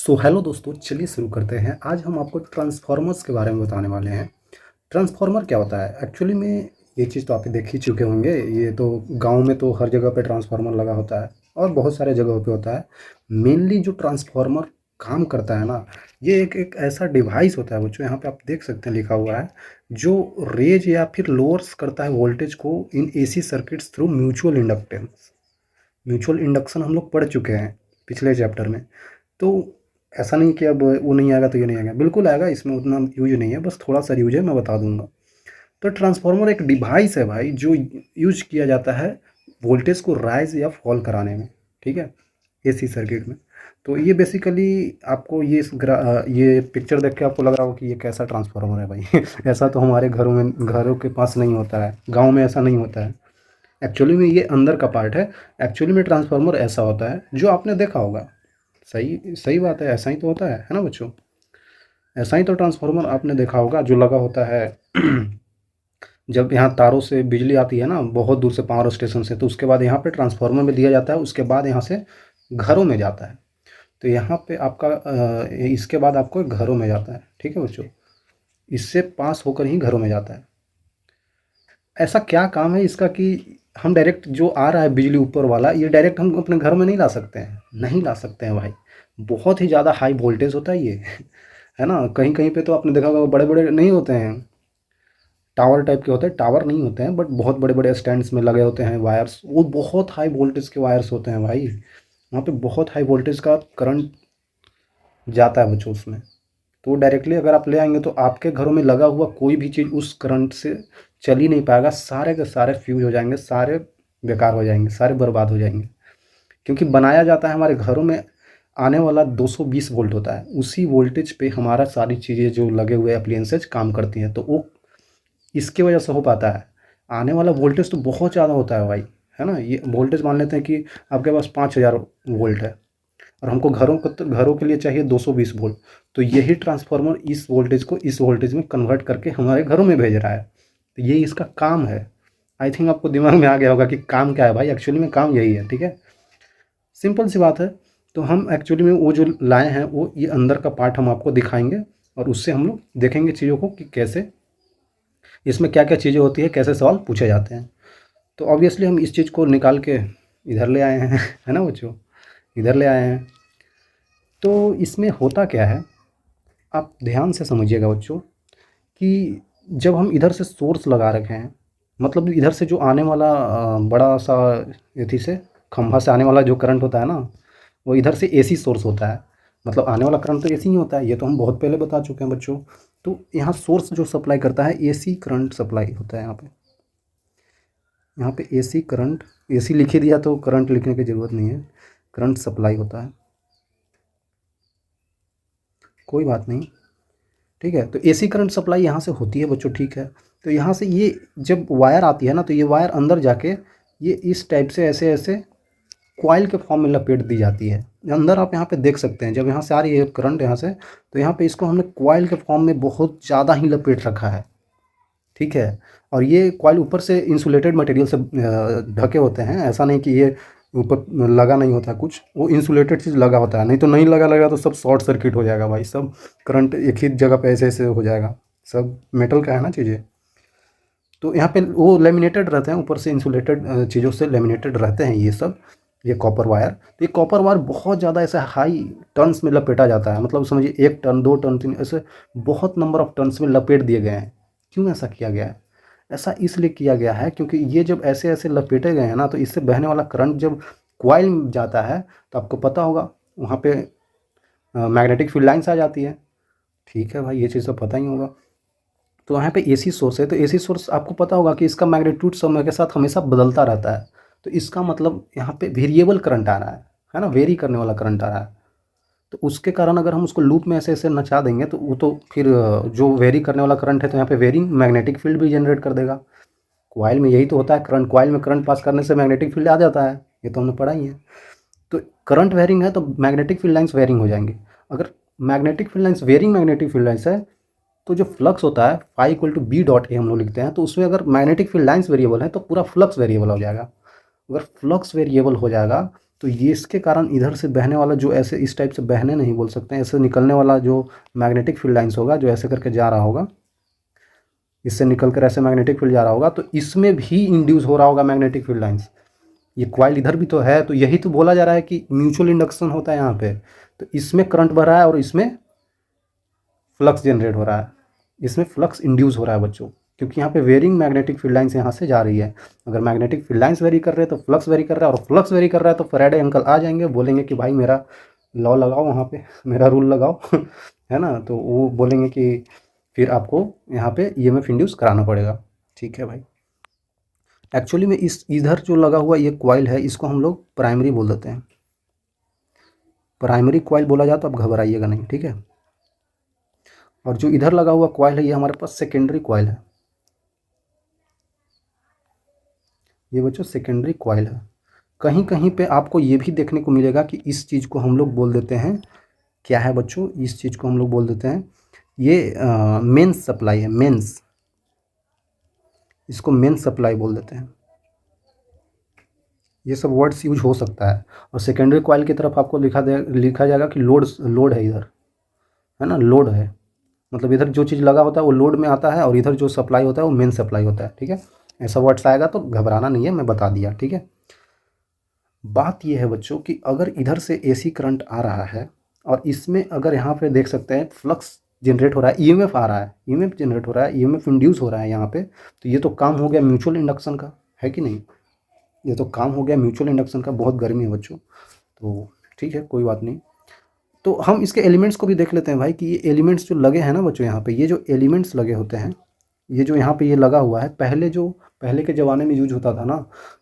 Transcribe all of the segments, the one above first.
Hello दोस्तों, चलिए शुरू करते हैं। आज हम आपको ट्रांसफॉर्मर्स के बारे में बताने वाले हैं। ट्रांसफॉर्मर क्या होता है एक्चुअली में? ये चीज़ तो आप देख ही चुके होंगे। ये तो गांव में तो हर जगह पे ट्रांसफार्मर लगा होता है और बहुत सारे जगहों पे होता है। मेनली जो ट्रांसफार्मर काम करता है ना, ये एक ऐसा डिवाइस होता है बच्चों, यहाँ पे आप देख सकते हैं लिखा हुआ है, जो रेज या फिर लोअर्स करता है वोल्टेज को in AC circuits through mutual inductance. Mutual induction हम लोग पढ़ चुके हैं पिछले चैप्टर में। तो ऐसा नहीं कि अब वो नहीं आएगा तो ये नहीं आएगा, बिल्कुल आएगा। इसमें उतना यूज नहीं है, बस थोड़ा सा यूज है, मैं बता दूंगा। तो ट्रांसफार्मर एक डिवाइस है भाई, जो यूज किया जाता है वोल्टेज को राइज या फॉल कराने में। ठीक है, एसी सर्किट में। तो ये बेसिकली आपको ये पिक्चर देख के आपको लग रहा हो कि ये कैसा ट्रांसफार्मर है भाई। ऐसा तो हमारे घरों के पास नहीं होता है, गाँव में ऐसा नहीं होता है। एक्चुअली में ये अंदर का पार्ट है। एक्चुअली में ट्रांसफार्मर ऐसा होता है जो आपने देखा होगा। सही सही बात है, ऐसा ही तो होता है ना बच्चों? ऐसा ही तो ट्रांसफार्मर आपने देखा होगा जो लगा होता है। जब यहाँ तारों से बिजली आती है ना, बहुत दूर से पावर स्टेशन से, तो उसके बाद यहाँ पे ट्रांसफार्मर में दिया जाता है, उसके बाद यहाँ से घरों में जाता है। तो यहाँ पे आपका इसके बाद आपको घरों में जाता है। ठीक है बच्चों, इससे पास होकर ही घरों में जाता है। ऐसा क्या काम है इसका कि हम डायरेक्ट जो आ रहा है बिजली ऊपर वाला, ये डायरेक्ट हम अपने घर में नहीं ला सकते हैं? नहीं ला सकते हैं भाई। बहुत ही ज़्यादा हाई वोल्टेज होता है ये। है ना? कहीं कहीं पे तो आपने देखा होगा बड़े बड़े नहीं होते हैं, टावर टाइप के होते हैं। टावर नहीं होते हैं बट बहुत बड़े बड़े स्टैंड्स में लगे होते हैं वायर्स, वो बहुत हाई वोल्टेज के वायर्स होते हैं भाई। वहाँ पे बहुत हाई वोल्टेज का करंट जाता है बच्चों उसमें। तो डायरेक्टली अगर आप ले आएंगे तो आपके घरों में लगा हुआ कोई भी चीज़ उस करंट से चल ही नहीं पाएगा। सारे के सारे फ्यूज हो जाएंगे, सारे बेकार हो जाएंगे, सारे बर्बाद हो जाएंगे। क्योंकि बनाया जाता है हमारे घरों में, आने वाला 220 वोल्ट होता है, उसी वोल्टेज पे हमारा सारी चीज़ें जो लगे हुए अप्लियंसेज काम करती हैं। तो वो इसकी वजह से हो पाता है। आने वाला वोल्टेज तो बहुत ज़्यादा होता है भाई। है ना? ये वोल्टेज मान लेते हैं कि आपके पास 5000 वोल्ट है और हमको घरों के लिए चाहिए 220 वोल्ट। तो यही ट्रांसफार्मर इस वोल्टेज को इस वोल्टेज में कन्वर्ट करके हमारे घरों में भेज रहा है। तो ये इसका काम है। आई थिंक आपको दिमाग में आ गया होगा कि काम क्या है भाई। एक्चुअली में काम यही है। ठीक है, सिंपल सी बात है। तो हम एक्चुअली में वो जो लाए हैं, वो ये अंदर का पार्ट हम आपको दिखाएंगे और उससे हम लोग देखेंगे चीज़ों को कि कैसे इसमें क्या क्या चीज़ें होती है, कैसे सवाल पूछे जाते हैं। तो ऑब्वियसली हम इस चीज़ को निकाल के इधर ले आए हैं। है ना बच्चों? इधर ले आए हैं। तो इसमें होता क्या है, आप ध्यान से समझिएगा बच्चों, कि जब हम इधर से सोर्स लगा रखे हैं, मतलब इधर से जो आने वाला बड़ा सा एथी से खंभा से आने वाला जो करंट होता है ना, वो इधर से एसी सोर्स होता है। मतलब आने वाला करंट तो एसी ही होता है, ये तो हम बहुत पहले बता चुके हैं बच्चों। तो यहाँ सोर्स जो सप्लाई करता है, एसी करंट सप्लाई होता है। यहाँ पे एसी करंट, एसी लिख ही दिया तो करंट लिखने की ज़रूरत नहीं है, करंट सप्लाई होता है। कोई बात नहीं, ठीक है। तो एसी करंट सप्लाई यहाँ से होती है बच्चों। ठीक है, तो यहाँ से ये जब वायर आती है ना, तो ये वायर अंदर जाके ये इस टाइप से ऐसे ऐसे कॉइल के फॉर्म में लपेट दी जाती है। अंदर आप यहाँ पे देख सकते हैं, जब यहाँ से आ रही है करंट यहाँ से, तो यहाँ पे इसको हमने कॉइल के फॉर्म में बहुत ज़्यादा ही लपेट रखा है। ठीक है, और ये कॉइल ऊपर से इंसुलेटेड मटेरियल से ढके होते हैं। ऐसा नहीं कि ये ऊपर लगा नहीं होता कुछ, वो इंसुलेटेड चीज़ लगा होता है। नहीं तो नहीं लगा तो सब शॉर्ट सर्किट हो जाएगा भाई, सब करंट एक ही जगह पे ऐसे ऐसे हो जाएगा। सब मेटल का है ना चीज़ें। तो यहाँ पे वो लेमिनेटेड रहते हैं, ऊपर से इंसुलेटेड चीज़ों से लेमिनेटेड रहते हैं ये सब। ये कॉपर वायर, तो ये कॉपर वायर बहुत ज़्यादा ऐसे हाई टर्न्स में लपेटा जाता है। मतलब समझिए 1 टन 2 टन 3, ऐसे बहुत नंबर ऑफ टर्न्स में लपेट दिए गए हैं। क्यों ऐसा किया गया है? ऐसा इसलिए किया गया है क्योंकि ये जब ऐसे ऐसे लपेटे गए हैं ना, तो इससे बहने वाला करंट जब कॉइल में जाता है, तो आपको पता होगा वहाँ पे मैग्नेटिक फील्ड लाइन्स आ जाती है। ठीक है भाई, ये चीज़ तो पता ही होगा। तो यहाँ पे एसी सोर्स है, तो एसी सोर्स आपको पता होगा कि इसका मैग्नीट्यूड समय के साथ हमेशा बदलता रहता है। तो इसका मतलब यहाँ पे वेरिएबल करंट आ रहा है ना, वेरी करने वाला करंट आ रहा है। तो उसके कारण अगर हम उसको लूप में ऐसे ऐसे नचा देंगे, तो वो तो फिर जो वेरी करने वाला करंट है, तो यहाँ पे वेरिंग मैग्नेटिक फील्ड भी जनरेट कर देगा। कॉइल में यही तो होता है, करंट कॉइल में करंट पास करने से मैग्नेटिक फील्ड आ जाता है। ये तो हमने पढ़ा ही है। तो करंट वेरिंग है तो मैग्नेटिक फील्ड लाइन्स वेरिंग हो जाएंगी। अगर magnetic field lines varying magnetic field lines है, तो जो फ्लक्स होता है phi equal to B dot A हम लोग लिखते हैं। तो उसमें अगर मैग्नेटिक फील्ड लाइन्स वेरिएबल है तो पूरा फ्लक्स वेरिएबल हो जाएगा। अगर फ्लक्स वेरिएबल हो जाएगा तो ये इसके कारण इधर से बहने वाला जो ऐसे इस टाइप से बहने नहीं बोल सकते हैं, ऐसे निकलने वाला जो मैग्नेटिक फील्ड लाइंस होगा, जो ऐसे करके जा रहा होगा, इससे निकल कर ऐसे मैग्नेटिक फील्ड जा रहा होगा, तो इसमें भी इंड्यूस हो रहा होगा मैग्नेटिक फील्ड लाइंस। ये कॉइल इधर भी तो है, तो यही तो बोला जा रहा है कि म्यूचुअल इंडक्शन होता है यहाँ पे। तो इसमें करंट बढ़ रहा है और इसमें फ्लक्स जनरेट हो रहा है, इसमें फ्लक्स इंड्यूस हो रहा है बच्चों, क्योंकि यहाँ पे वेरिंग मैग्नेटिक फील्ड लाइंस यहाँ से जा रही है। अगर मैग्नेटिक फील्ड लाइंस वेरी कर रहे हैं तो फ्लक्स वेरी कर रहा है, और फ्लक्स वेरी कर रहा है तो फैराडे अंकल आ जाएंगे, बोलेंगे कि भाई मेरा लॉ लगाओ वहाँ पे, मेरा रूल लगाओ है ना। तो वो बोलेंगे कि फिर आपको यहाँ पे ईएमएफ इंड्यूस कराना पड़ेगा। ठीक है भाई। एक्चुअली में इस इधर जो लगा हुआ ये कॉइल है, इसको हम लोग प्राइमरी बोल देते हैं। प्राइमरी कॉइल बोला जाए तो आप घबराइएगा नहीं, ठीक है। और जो इधर लगा हुआ कॉइल है ये हमारे पास सेकेंडरी कॉइल है। ये बच्चों सेकेंडरी कॉइल है। कहीं कहीं पे आपको ये भी देखने को मिलेगा कि इस चीज़ को हम लोग बोल देते हैं, क्या है बच्चों, इस चीज़ को हम लोग बोल देते हैं, ये मेंस सप्लाई है, मेंस, इसको मेंस सप्लाई बोल देते हैं। ये सब वर्ड्स यूज हो सकता है। और सेकेंडरी कॉइल की तरफ आपको लिखा जाएगा कि लोड है इधर, है ना, लोड है, मतलब इधर जो चीज़ लगा होता है वो लोड में आता है, और इधर जो सप्लाई होता है वो मेन सप्लाई होता है। ठीक है, ऐसा वर्ड्स आएगा तो घबराना नहीं है, मैं बता दिया। ठीक है, बात ये है बच्चों कि अगर इधर से एसी करंट आ रहा है और इसमें अगर यहाँ पे देख सकते हैं फ्लक्स जनरेट हो रहा है, ईएमएफ आ रहा है, ईएमएफ जनरेट हो रहा है, ईएमएफ इंड्यूस हो रहा है यहाँ पे, तो ये तो काम हो गया म्यूचुअल इंडक्शन का, है कि नहीं। ये तो काम हो गया म्यूचुअल इंडक्शन का। बहुत गर्मी है बच्चों, तो ठीक है कोई बात नहीं। तो हम इसके एलिमेंट्स को भी देख लेते हैं भाई, कि ये एलिमेंट्स जो लगे हैं ना बच्चों यहाँ पे, ये जो एलिमेंट्स लगे होते हैं, ये जो यहाँ पे ये लगा हुआ है, पहले के ज़माने में यूज होता था ना,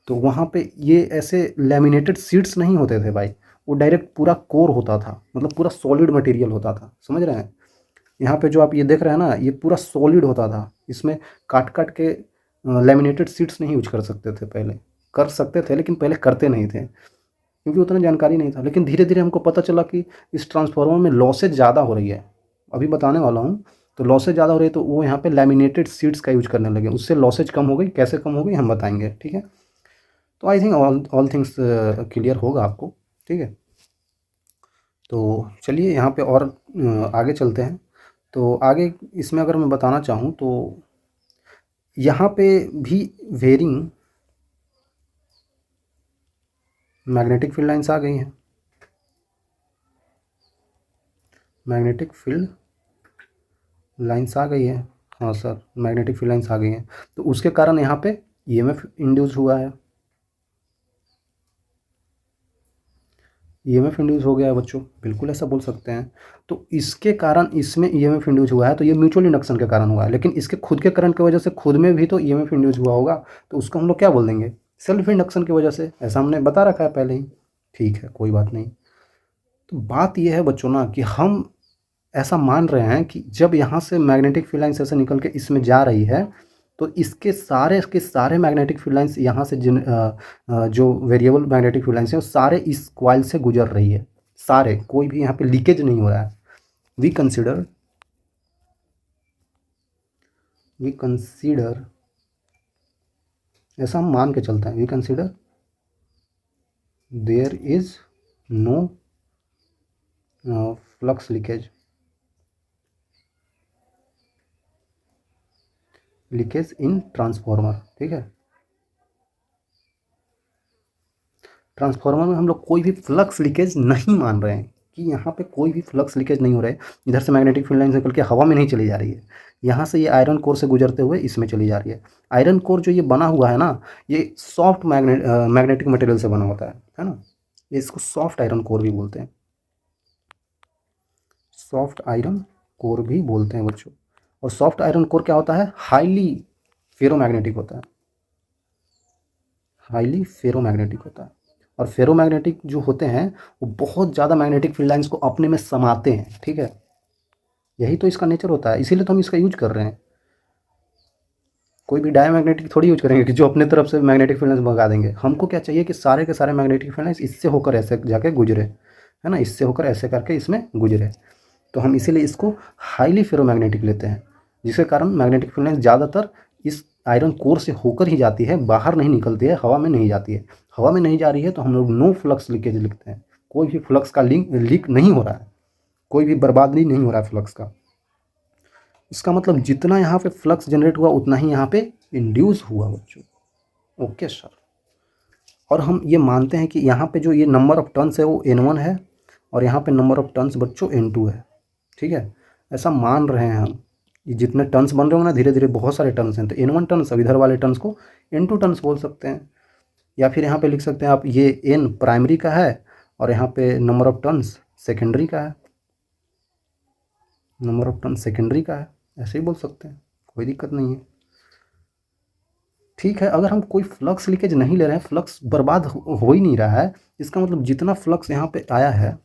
तो वहाँ पे ये ऐसे लैमिनेटेड शीट्स नहीं होते थे भाई, वो डायरेक्ट पूरा कोर होता था, मतलब पूरा सॉलिड मटेरियल होता था, समझ रहे हैं। यहाँ पे जो आप ये देख रहे हैं ना, ये पूरा सॉलिड होता था, इसमें काट काट के लैमिनेटेड शीट्स नहीं यूज कर सकते थे, पहले कर सकते थे लेकिन पहले करते नहीं थे, क्योंकि उतना जानकारी नहीं था। लेकिन धीरे धीरे हमको पता चला कि इस ट्रांसफार्मर में लॉसेज ज़्यादा हो रही है, अभी बताने वाला हूँ। तो लॉसेज ज़्यादा हो रही है, तो वो यहाँ पे लैमिनेटेड शीट्स का यूज करने लगे, उससे लॉसेज कम हो गई। कैसे कम हो गई हम बताएंगे, ठीक है। तो I think all things clear होगा आपको, ठीक है। तो चलिए यहाँ पे और आगे चलते हैं। तो आगे इसमें अगर मैं बताना चाहूँ तो यहाँ पे भी वेरिंग मैग्नेटिक फील्ड लाइन्स आ गई हैं, मैग्नेटिक फील्ड लाइन्स आ गई है, हाँ सर मैग्नेटिक फील्ड लाइन्स आ गई हैं। तो उसके कारण यहाँ पे ईएमएफ इंड्यूस हुआ है, ईएमएफ इंड्यूस हो गया है बच्चों, बिल्कुल ऐसा बोल सकते हैं। तो इसके कारण इसमें ईएमएफ इंड्यूस हुआ है, तो ये म्यूचुअल इंडक्शन के कारण हुआ है। लेकिन इसके खुद के करंट की वजह से खुद में भी तो ईएमएफ इंड्यूस हुआ होगा, तो उसको हम लोग क्या बोल देंगे, सेल्फ इंडक्शन की वजह से, ऐसा हमने बता रखा है पहले ही। ठीक है कोई बात नहीं। तो बात यह है बच्चों ना कि हम ऐसा मान रहे हैं कि जब यहाँ से मैग्नेटिक फील्ड लाइन्स ऐसे निकल के इसमें जा रही है, तो इसके सारे के सारे मैग्नेटिक फील्ड लाइन्स यहाँ से जो वेरिएबल मैग्नेटिक फील्ड लाइन्स हैं वो सारे इस कॉइल से गुजर रही है, सारे, कोई भी यहाँ पे लीकेज नहीं हो रहा है। वी कंसिडर ऐसा हम मान के चलते हैं, we consider there is no flux leakage in transformer. ठीक है, ट्रांसफॉर्मर में हम लोग कोई भी फ्लक्स लीकेज नहीं मान रहे हैं, कि यहाँ पे कोई भी फ्लक्स लीकेज नहीं हो रहा है। इधर से मैग्नेटिक फील्ड लाइन निकल के हवा में नहीं चली जा रही है, यहाँ से ये आयरन कोर से गुजरते हुए इसमें चली जा रही है। आयरन कोर जो ये बना हुआ है ना, ये सॉफ्ट मैग्नेटिक मटेरियल से बना होता है ना, ये इसको सॉफ्ट आयरन कोर भी बोलते हैं, सॉफ्ट आयरन कोर भी बोलते हैं बच्चों। और सॉफ्ट आयरन कोर क्या होता है, हाईली फेरोमैग्नेटिक होता है, हाईली फेरोमैग्नेटिक होता है। और फेरोमैग्नेटिक जो होते हैं वो बहुत ज़्यादा मैग्नेटिक फील्ड लाइंस को अपने में समाते हैं, ठीक है, यही तो इसका नेचर होता है, इसीलिए तो हम इसका यूज कर रहे हैं। कोई भी डायमैग्नेटिक थोड़ी यूज करेंगे कि जो अपने तरफ से मैग्नेटिक फील्ड लाइंस भगा देंगे। हमको क्या चाहिए कि सारे के सारे मैग्नेटिक फील्ड लाइंस इससे होकर ऐसे जाके गुजरे, है ना, इससे होकर ऐसे करके इसमें गुजरे। तो हम इसीलिए इसको हाईली फेरोमैग्नेटिक लेते हैं, जिसके कारण मैग्नेटिक फील्ड लाइंस ज़्यादातर इस आयरन कोर से होकर ही जाती है, बाहर नहीं निकलती है, हवा में नहीं जाती है। हवा में नहीं जा रही है तो हम लोग नो फ्लक्स लीकेज लिखते हैं। कोई भी फ्लक्स का लीक नहीं हो रहा है, कोई भी बर्बादी नहीं हो रहा है फ्लक्स का। इसका मतलब जितना यहाँ पे फ्लक्स जनरेट हुआ उतना ही यहाँ पे इंड्यूस हुआ बच्चों। Okay sir. और हम ये मानते हैं कि यहाँ पे जो ये नंबर ऑफ टर्न्स है वो N1 है, और यहाँ पे नंबर ऑफ टर्न्स बच्चों N2 है। ठीक है, ऐसा मान रहे हैं हम। ये जितने टर्न्स बन रहे होंगे ना, धीरे धीरे बहुत सारे टर्न्स हैं, तो N1 टर्न्स, अब इधर वाले टर्न्स को N2 टर्न्स बोल सकते हैं। या फिर यहाँ पे लिख सकते हैं आप, ये N प्राइमरी का है और यहाँ पे नंबर ऑफ टर्न्स सेकेंडरी का है, नंबर ऑफ टर्न्स सेकेंडरी का है, ऐसे ही बोल सकते हैं, कोई दिक्कत नहीं है। ठीक है, अगर हम कोई फ्लक्स लीकेज नहीं ले रहे हैं, फ्लक्स बर्बाद हो ही नहीं रहा है, इसका मतलब जितना फ्लक्स यहाँ पे आया है,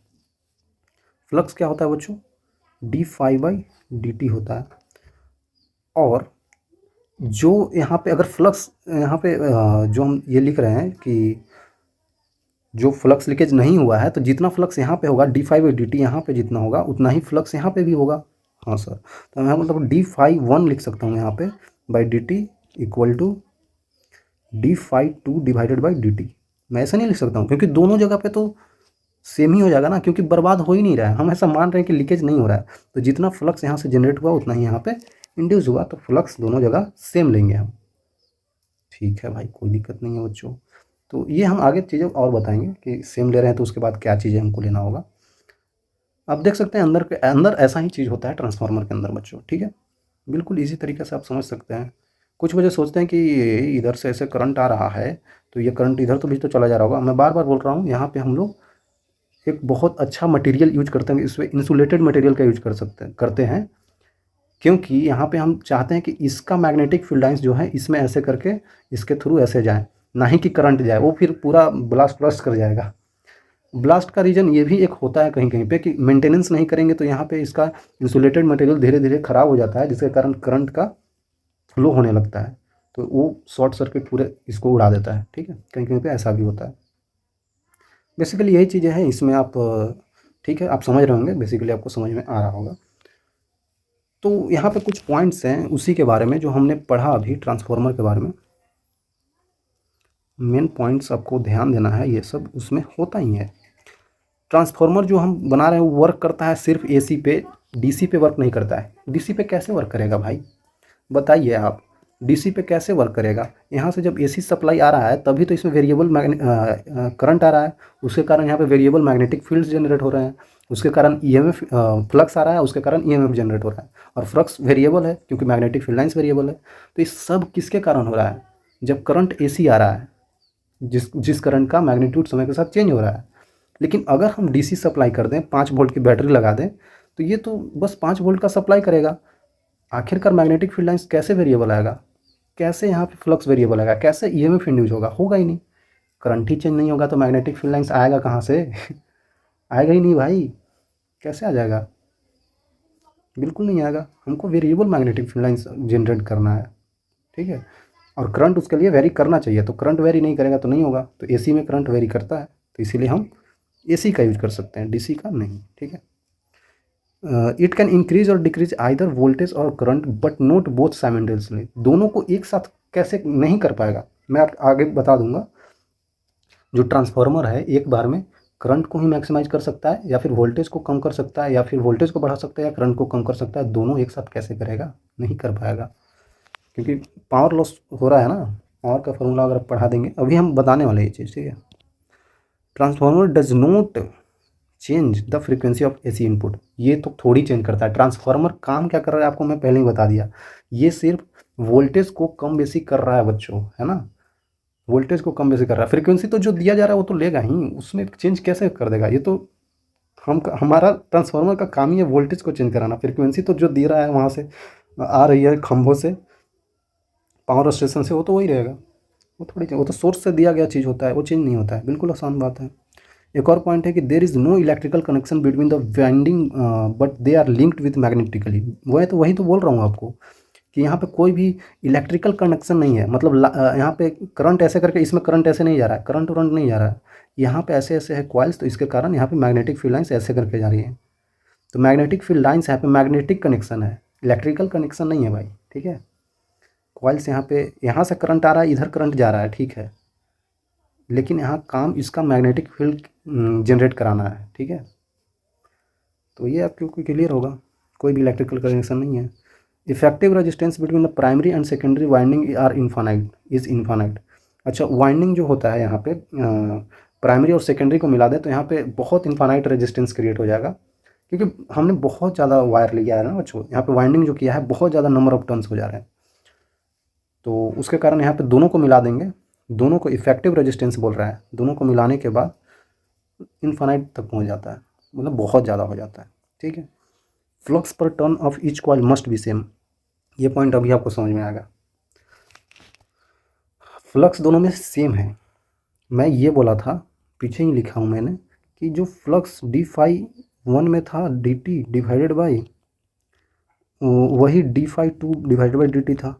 फ्लक्स क्या होता है बच्चों, d∅dt होता है। और जो यहाँ पे अगर फ्लक्स यहाँ पे जो हम ये लिख रहे हैं कि जो फ्लक्स लीकेज नहीं हुआ है, तो जितना फ्लक्स यहाँ पे होगा d∅dt यहाँ पे जितना होगा उतना ही फ्लक्स यहाँ पे भी होगा। हाँ सर, तो मैं मतलब d∅1 लिख सकता हूँ यहाँ पे by dt equal to d∅2 divided by dt। मैं ऐसा नहीं लिख सकता हूँ क्योंकि दोनों जगह पे तो सेम ही हो जाएगा ना, क्योंकि बर्बाद हो ही नहीं रहा है। हम ऐसा मान रहे हैं कि लीकेज नहीं हो रहा है, तो जितना फ्लक्स यहाँ से जनरेट हुआ उतना ही यहाँ पे इंड्यूस हुआ, तो फ्लक्स दोनों जगह सेम लेंगे हम। ठीक है भाई, कोई दिक्कत नहीं है बच्चों। तो ये हम आगे चीज़ें और बताएंगे कि सेम ले रहे हैं तो उसके बाद क्या चीज़ें हमको लेना होगा। आप देख सकते हैं अंदर के अंदर ऐसा ही चीज़ होता है ट्रांसफार्मर के अंदर बच्चों। ठीक है, बिल्कुल इसी तरीके से आप समझ सकते हैं। कुछ वजह सोचते हैं कि इधर से ऐसे करंट आ रहा है तो ये करंट इधर तो भी तो चला जा रहा होगा। मैं बार बार बोल रहा हूँ, यहाँ पे हम लोग एक बहुत अच्छा मटेरियल यूज करते हैं, इसमें इंसुलेटेड मटेरियल का यूज करते हैं, क्योंकि यहाँ पे हम चाहते हैं कि इसका मैग्नेटिक फील्ड लाइंस जो है इसमें ऐसे करके इसके थ्रू ऐसे जाए, ना ही कि करंट जाए, वो फिर पूरा ब्लास्ट कर जाएगा। ब्लास्ट का रीज़न ये भी एक होता है कहीं कहीं पे कि मेंटेनेंस नहीं करेंगे तो यहाँ पे इसका इंसुलेटेड मटेरियल धीरे धीरे ख़राब हो जाता है, जिसके कारण करंट का फ्लो होने लगता है, तो वो शॉर्ट सर्किट पूरे इसको उड़ा देता है। ठीक है, कहीं कहीं पे ऐसा भी होता है। बेसिकली यही चीज़ें हैं इसमें। आप ठीक है, आप समझ रहे होंगे, बेसिकली आपको समझ में आ रहा होगा। तो यहाँ पे कुछ पॉइंट्स हैं उसी के बारे में जो हमने पढ़ा अभी ट्रांसफार्मर के बारे में। मेन पॉइंट्स आपको ध्यान देना है, ये सब उसमें होता ही है। ट्रांसफार्मर जो हम बना रहे हैं वो वर्क करता है सिर्फ एसी पे, डीसी पे वर्क नहीं करता है। डीसी पे कैसे वर्क करेगा भाई, बताइए आप, डीसी पे कैसे वर्क करेगा। यहाँ से जब एसी सप्लाई आ रहा है तभी तो इसमें वेरिएबल करंट आ रहा है, उसके कारण यहाँ पे वेरिएबल मैग्नेटिक फील्ड्स जनरेट हो रहे हैं, उसके कारण ईएमएफ फ्लक्स आ रहा है, उसके कारण ईएमएफ जनरेट हो रहा है, और फ्लक्स वेरिएबल है क्योंकि मैग्नेटिक फील्ड लाइंस वेरिएबल है। तो ये सब किसके कारण हो रहा है, जब करंट एसी आ रहा है, जिस करंट का मैग्नीट्यूड समय के साथ चेंज हो रहा है। लेकिन अगर हम डीसी सप्लाई कर दें, 5 वोल्ट की बैटरी लगा दें, तो ये तो बस 5 वोल्ट का सप्लाई करेगा। आखिरकार मैग्नेटिक फील्ड लाइंस कैसे वेरिएबल आएगा, कैसे यहाँ पे फ्लक्स वेरिएबल आएगा, कैसे ईएमएफ इंड्यूस होगा, होगा ही नहीं। करंट ही चेंज नहीं होगा तो मैग्नेटिक फील्ड लाइंस आएगा कहाँ से आएगा ही नहीं भाई, कैसे आ जाएगा, बिल्कुल नहीं आएगा। हमको variable magnetic field lines generate करना है। ठीक है, और करंट उसके लिए वेरी करना चाहिए, तो करंट वेरी नहीं करेगा तो नहीं होगा। तो एसी में करंट वेरी करता है, तो इसीलिए हम एसी का यूज कर सकते हैं, डीसी का नहीं। ठीक है, इट कैन इंक्रीज और डिक्रीज आइदर वोल्टेज और current but not both simultaneously. दोनों को एक साथ कैसे नहीं कर पाएगा, मैं आप आगे बता दूंगा। जो ट्रांसफार्मर है एक बार में करंट को ही मैक्सिमाइज कर सकता है, या फिर वोल्टेज को कम कर सकता है, या फिर वोल्टेज को बढ़ा सकता है, या करंट को कम कर सकता है। दोनों एक साथ कैसे करेगा, नहीं कर पाएगा, क्योंकि पावर लॉस हो रहा है ना। पावर का फॉर्मूला अगर पढ़ा देंगे, अभी हम बताने वाले ये चीज़। ठीक है, transformer does not change the frequency of AC input. ये तो थोड़ी चेंज करता है। ट्रांसफार्मर काम क्या कर रहा है आपको मैं पहले ही बता दिया, ये सिर्फ वोल्टेज को कम बेसी कर रहा है बच्चों, है ना, वोल्टेज को कम बेसी कर रहा है। फ्रीक्वेंसी तो जो दिया जा रहा है वो तो लेगा ही, उसमें चेंज कैसे कर देगा। ये तो हमारा ट्रांसफार्मर का काम ही है वोल्टेज को चेंज कराना। फ्रीक्वेंसी तो जो दे रहा है वहाँ से आ रही है खंभों से, पावर स्टेशन से, वो तो वही रहेगा। वो थोड़ी, वो तो सोर्स से दिया गया चीज़ होता है, वो चेंज नहीं होता है, बिल्कुल आसान बात है। एक और पॉइंट है कि there is no electrical connection between the winding but they are linked with magnetically. वही तो बोल रहा हूँ आपको कि यहाँ पे कोई भी इलेक्ट्रिकल कनेक्शन नहीं है। मतलब यहाँ पे करंट ऐसे करके, इसमें करंट ऐसे नहीं जा रहा है, करंट नहीं जा रहा है, यहाँ पे ऐसे ऐसे है कॉइल्स, तो इसके कारण यहाँ पे मैग्नेटिक फील्ड लाइन्स ऐसे करके जा रही है। तो मैग्नेटिक फील्ड लाइन्स यहाँ पे मैग्नेटिक कनेक्शन है, इलेक्ट्रिकल कनेक्शन नहीं है भाई। ठीक है, कॉइल से यहाँ से करंट आ रहा है, इधर करंट जा रहा है, ठीक है, लेकिन यहाँ काम इसका मैग्नेटिक फील्ड जनरेट कराना है, ठीक है। तो ये आपको क्लियर होगा, कोई भी इलेक्ट्रिकल कनेक्शन नहीं है। Effective resistance between the primary and secondary winding are infinite. अच्छा, वाइंडिंग जो होता है यहाँ पे प्राइमरी और सेकेंडरी को मिला दे तो यहाँ पे बहुत इनफाइनाइट रेजिस्टेंस क्रिएट हो जाएगा, क्योंकि हमने बहुत ज़्यादा वायर लिया है ना बच्चों, यहाँ पे वाइंडिंग जो किया है बहुत ज़्यादा नंबर ऑफ टर्न्स हो जा रहे हैं। तो उसके कारण यहाँ पे दोनों को मिला देंगे, दोनों को इफेक्टिव रेजिस्टेंस बोल रहा है, दोनों को मिलाने के बाद इनफाइनाइट तक पहुँच जाता है, मतलब बहुत ज़्यादा हो जाता है, ठीक है। फ्लक्स पर turn off each coil must be same, ये पॉइंट अभी आपको समझ में आएगा। फ्लक्स दोनों में सेम है। मैं ये बोला था, पीछे ही लिखा हूँ मैंने, कि जो फ्लक्स d∅1 में था dt डिवाइडेड बाई वही d∅2 डिवाइडेड बाई dt था।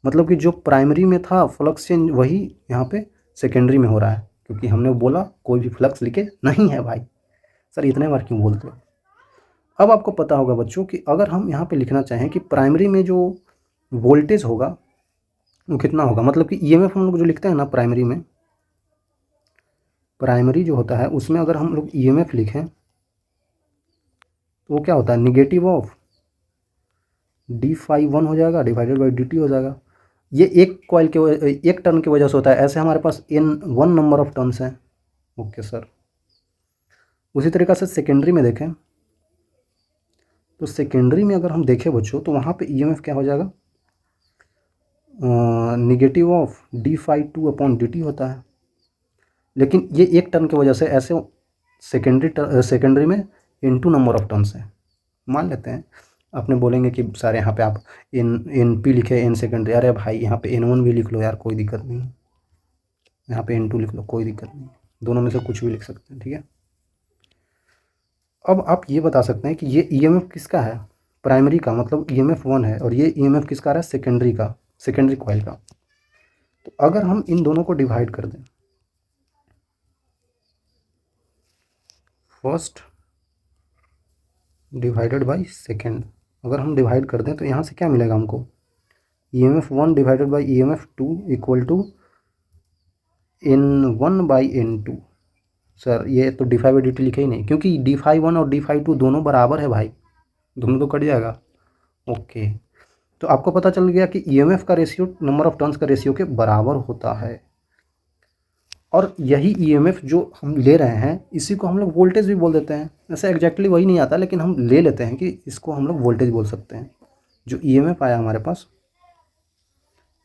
मतलब कि जो प्राइमरी में था फ्लक्स चेंज वही यहाँ पे सेकेंडरी में हो रहा है, क्योंकि हमने बोला कोई भी फ्लक्स लिखे नहीं है भाई। सर इतने बार क्यों बोलते हो? अब आपको पता होगा बच्चों कि अगर हम यहाँ पे लिखना चाहें कि प्राइमरी में जो वोल्टेज होगा वो कितना होगा, मतलब कि ईएमएफ हम लोग जो लिखते हैं ना प्राइमरी में, प्राइमरी जो होता है उसमें अगर हम लोग ईएमएफ लिखें तो वो क्या होता है, निगेटिव ऑफ d∅1 हो जाएगा डिवाइडेड बाई dt हो जाएगा। ये एक कॉइल के एक टर्न की वजह से होता है, ऐसे हमारे पास n1 नंबर ऑफ टर्न्स हैं। Okay sir. उसी तरीक़ा से सेकेंडरी में देखें तो सेकेंडरी में अगर हम देखें बच्चों तो वहाँ पे ईएमएफ क्या हो जाएगा, negative of d∅2 upon dt होता है। लेकिन ये एक टर्न की वजह से ऐसे सेकेंडरी में n2 नंबर ऑफ टर्न्स हैं। मान लेते हैं, अपने बोलेंगे कि सर यहाँ पे आप NP लिखे n सेकेंडरी, अरे भाई यहाँ पे n1 भी लिख लो यार, कोई दिक्कत नहीं, यहाँ पे n2 लिख लो, कोई दिक्कत नहीं, दोनों में से कुछ भी लिख सकते हैं, ठीक है। अब आप ये बता सकते हैं कि ये ईएमएफ किसका है, प्राइमरी का, मतलब ईएमएफ 1 है, और ये ईएमएफ किसका है, सेकेंडरी का, सेकेंडरी कॉइल का। तो अगर हम इन दोनों को डिवाइड कर दें, फर्स्ट डिवाइडेड बाई सेकेंड, अगर हम डिवाइड कर दें तो यहाँ से क्या मिलेगा हमको, EMF1 divided by EMF2 equal to N1 by N2। Sir ये तो d∅ बाई dt लिखे ही नहीं, क्योंकि d∅1 और d∅2 दोनों बराबर है भाई, दोनों तो कट जाएगा। ओके, तो आपको पता चल गया कि EMF का रेशियो नंबर ऑफ टर्न्स का रेशियो के बराबर होता है, और यही EMF जो हम ले रहे हैं इसी को हम लोग वोल्टेज भी बोल देते हैं। ऐसे एग्जैक्टली वही नहीं आता, लेकिन हम ले लेते हैं कि इसको हम लोग वोल्टेज बोल सकते हैं। जो EMF आया हमारे पास,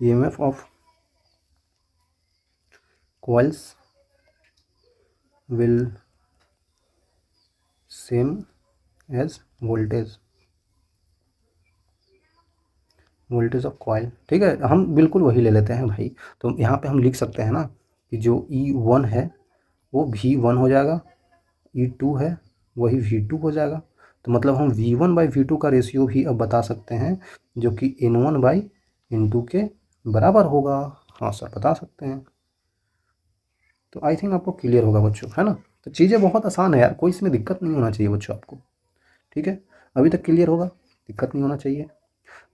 EMF of coils will same as voltage of coil, ठीक है, हम बिल्कुल वही ले लेते हैं भाई। तो यहाँ पे हम लिख सकते हैं ना कि जो E1 है वो V1 हो जाएगा, E2 है वही V2 हो जाएगा। तो मतलब हम V1 बाई V2 का रेशियो भी अब बता सकते हैं, जो कि N1 बाई N2 के बराबर होगा। हाँ सर बता सकते हैं। तो आई थिंक आपको क्लियर होगा बच्चों, है ना। तो चीज़ें बहुत आसान है यार, कोई इसमें दिक्कत नहीं होना चाहिए बच्चों आपको, ठीक है। अभी तक क्लियर होगा, दिक्कत नहीं होना चाहिए।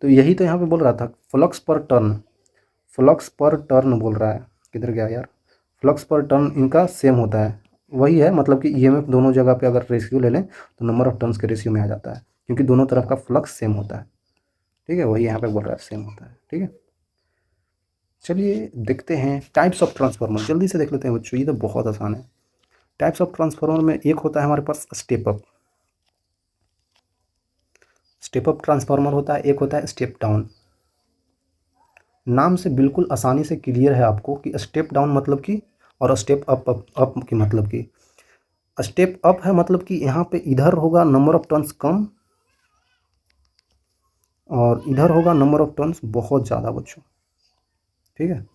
तो यही तो यहाँ पे बोल रहा था, फ्लक्स पर टर्न, फ्लक्स पर टर्न बोल रहा है, किधर गया यार, फ्लक्स पर टर्न इनका सेम होता है, वही है, मतलब कि ईएमएफ दोनों जगह पे अगर रेशियो ले लें तो नंबर ऑफ टर्न्स के रेशियो में आ जाता है, क्योंकि दोनों तरफ का फ्लक्स सेम होता है, ठीक है, वही यहाँ पे बोल रहा है सेम होता है, ठीक है। चलिए देखते हैं टाइप्स ऑफ ट्रांसफार्मर, जल्दी से देख लेते हैं बच्चों, ये तो बहुत आसान है। टाइप्स ऑफ ट्रांसफार्मर में एक होता है हमारे पास step up, step up transformer होता है, एक होता है स्टेप डाउन। नाम से बिल्कुल आसानी से क्लियर है आपको कि स्टेप डाउन मतलब कि, और स्टेप अप की मतलब कि, स्टेप अप है मतलब कि यहाँ पे इधर होगा नंबर ऑफ टर्न्स कम और इधर होगा नंबर ऑफ टर्न्स बहुत ज़्यादा बच्चों, ठीक है।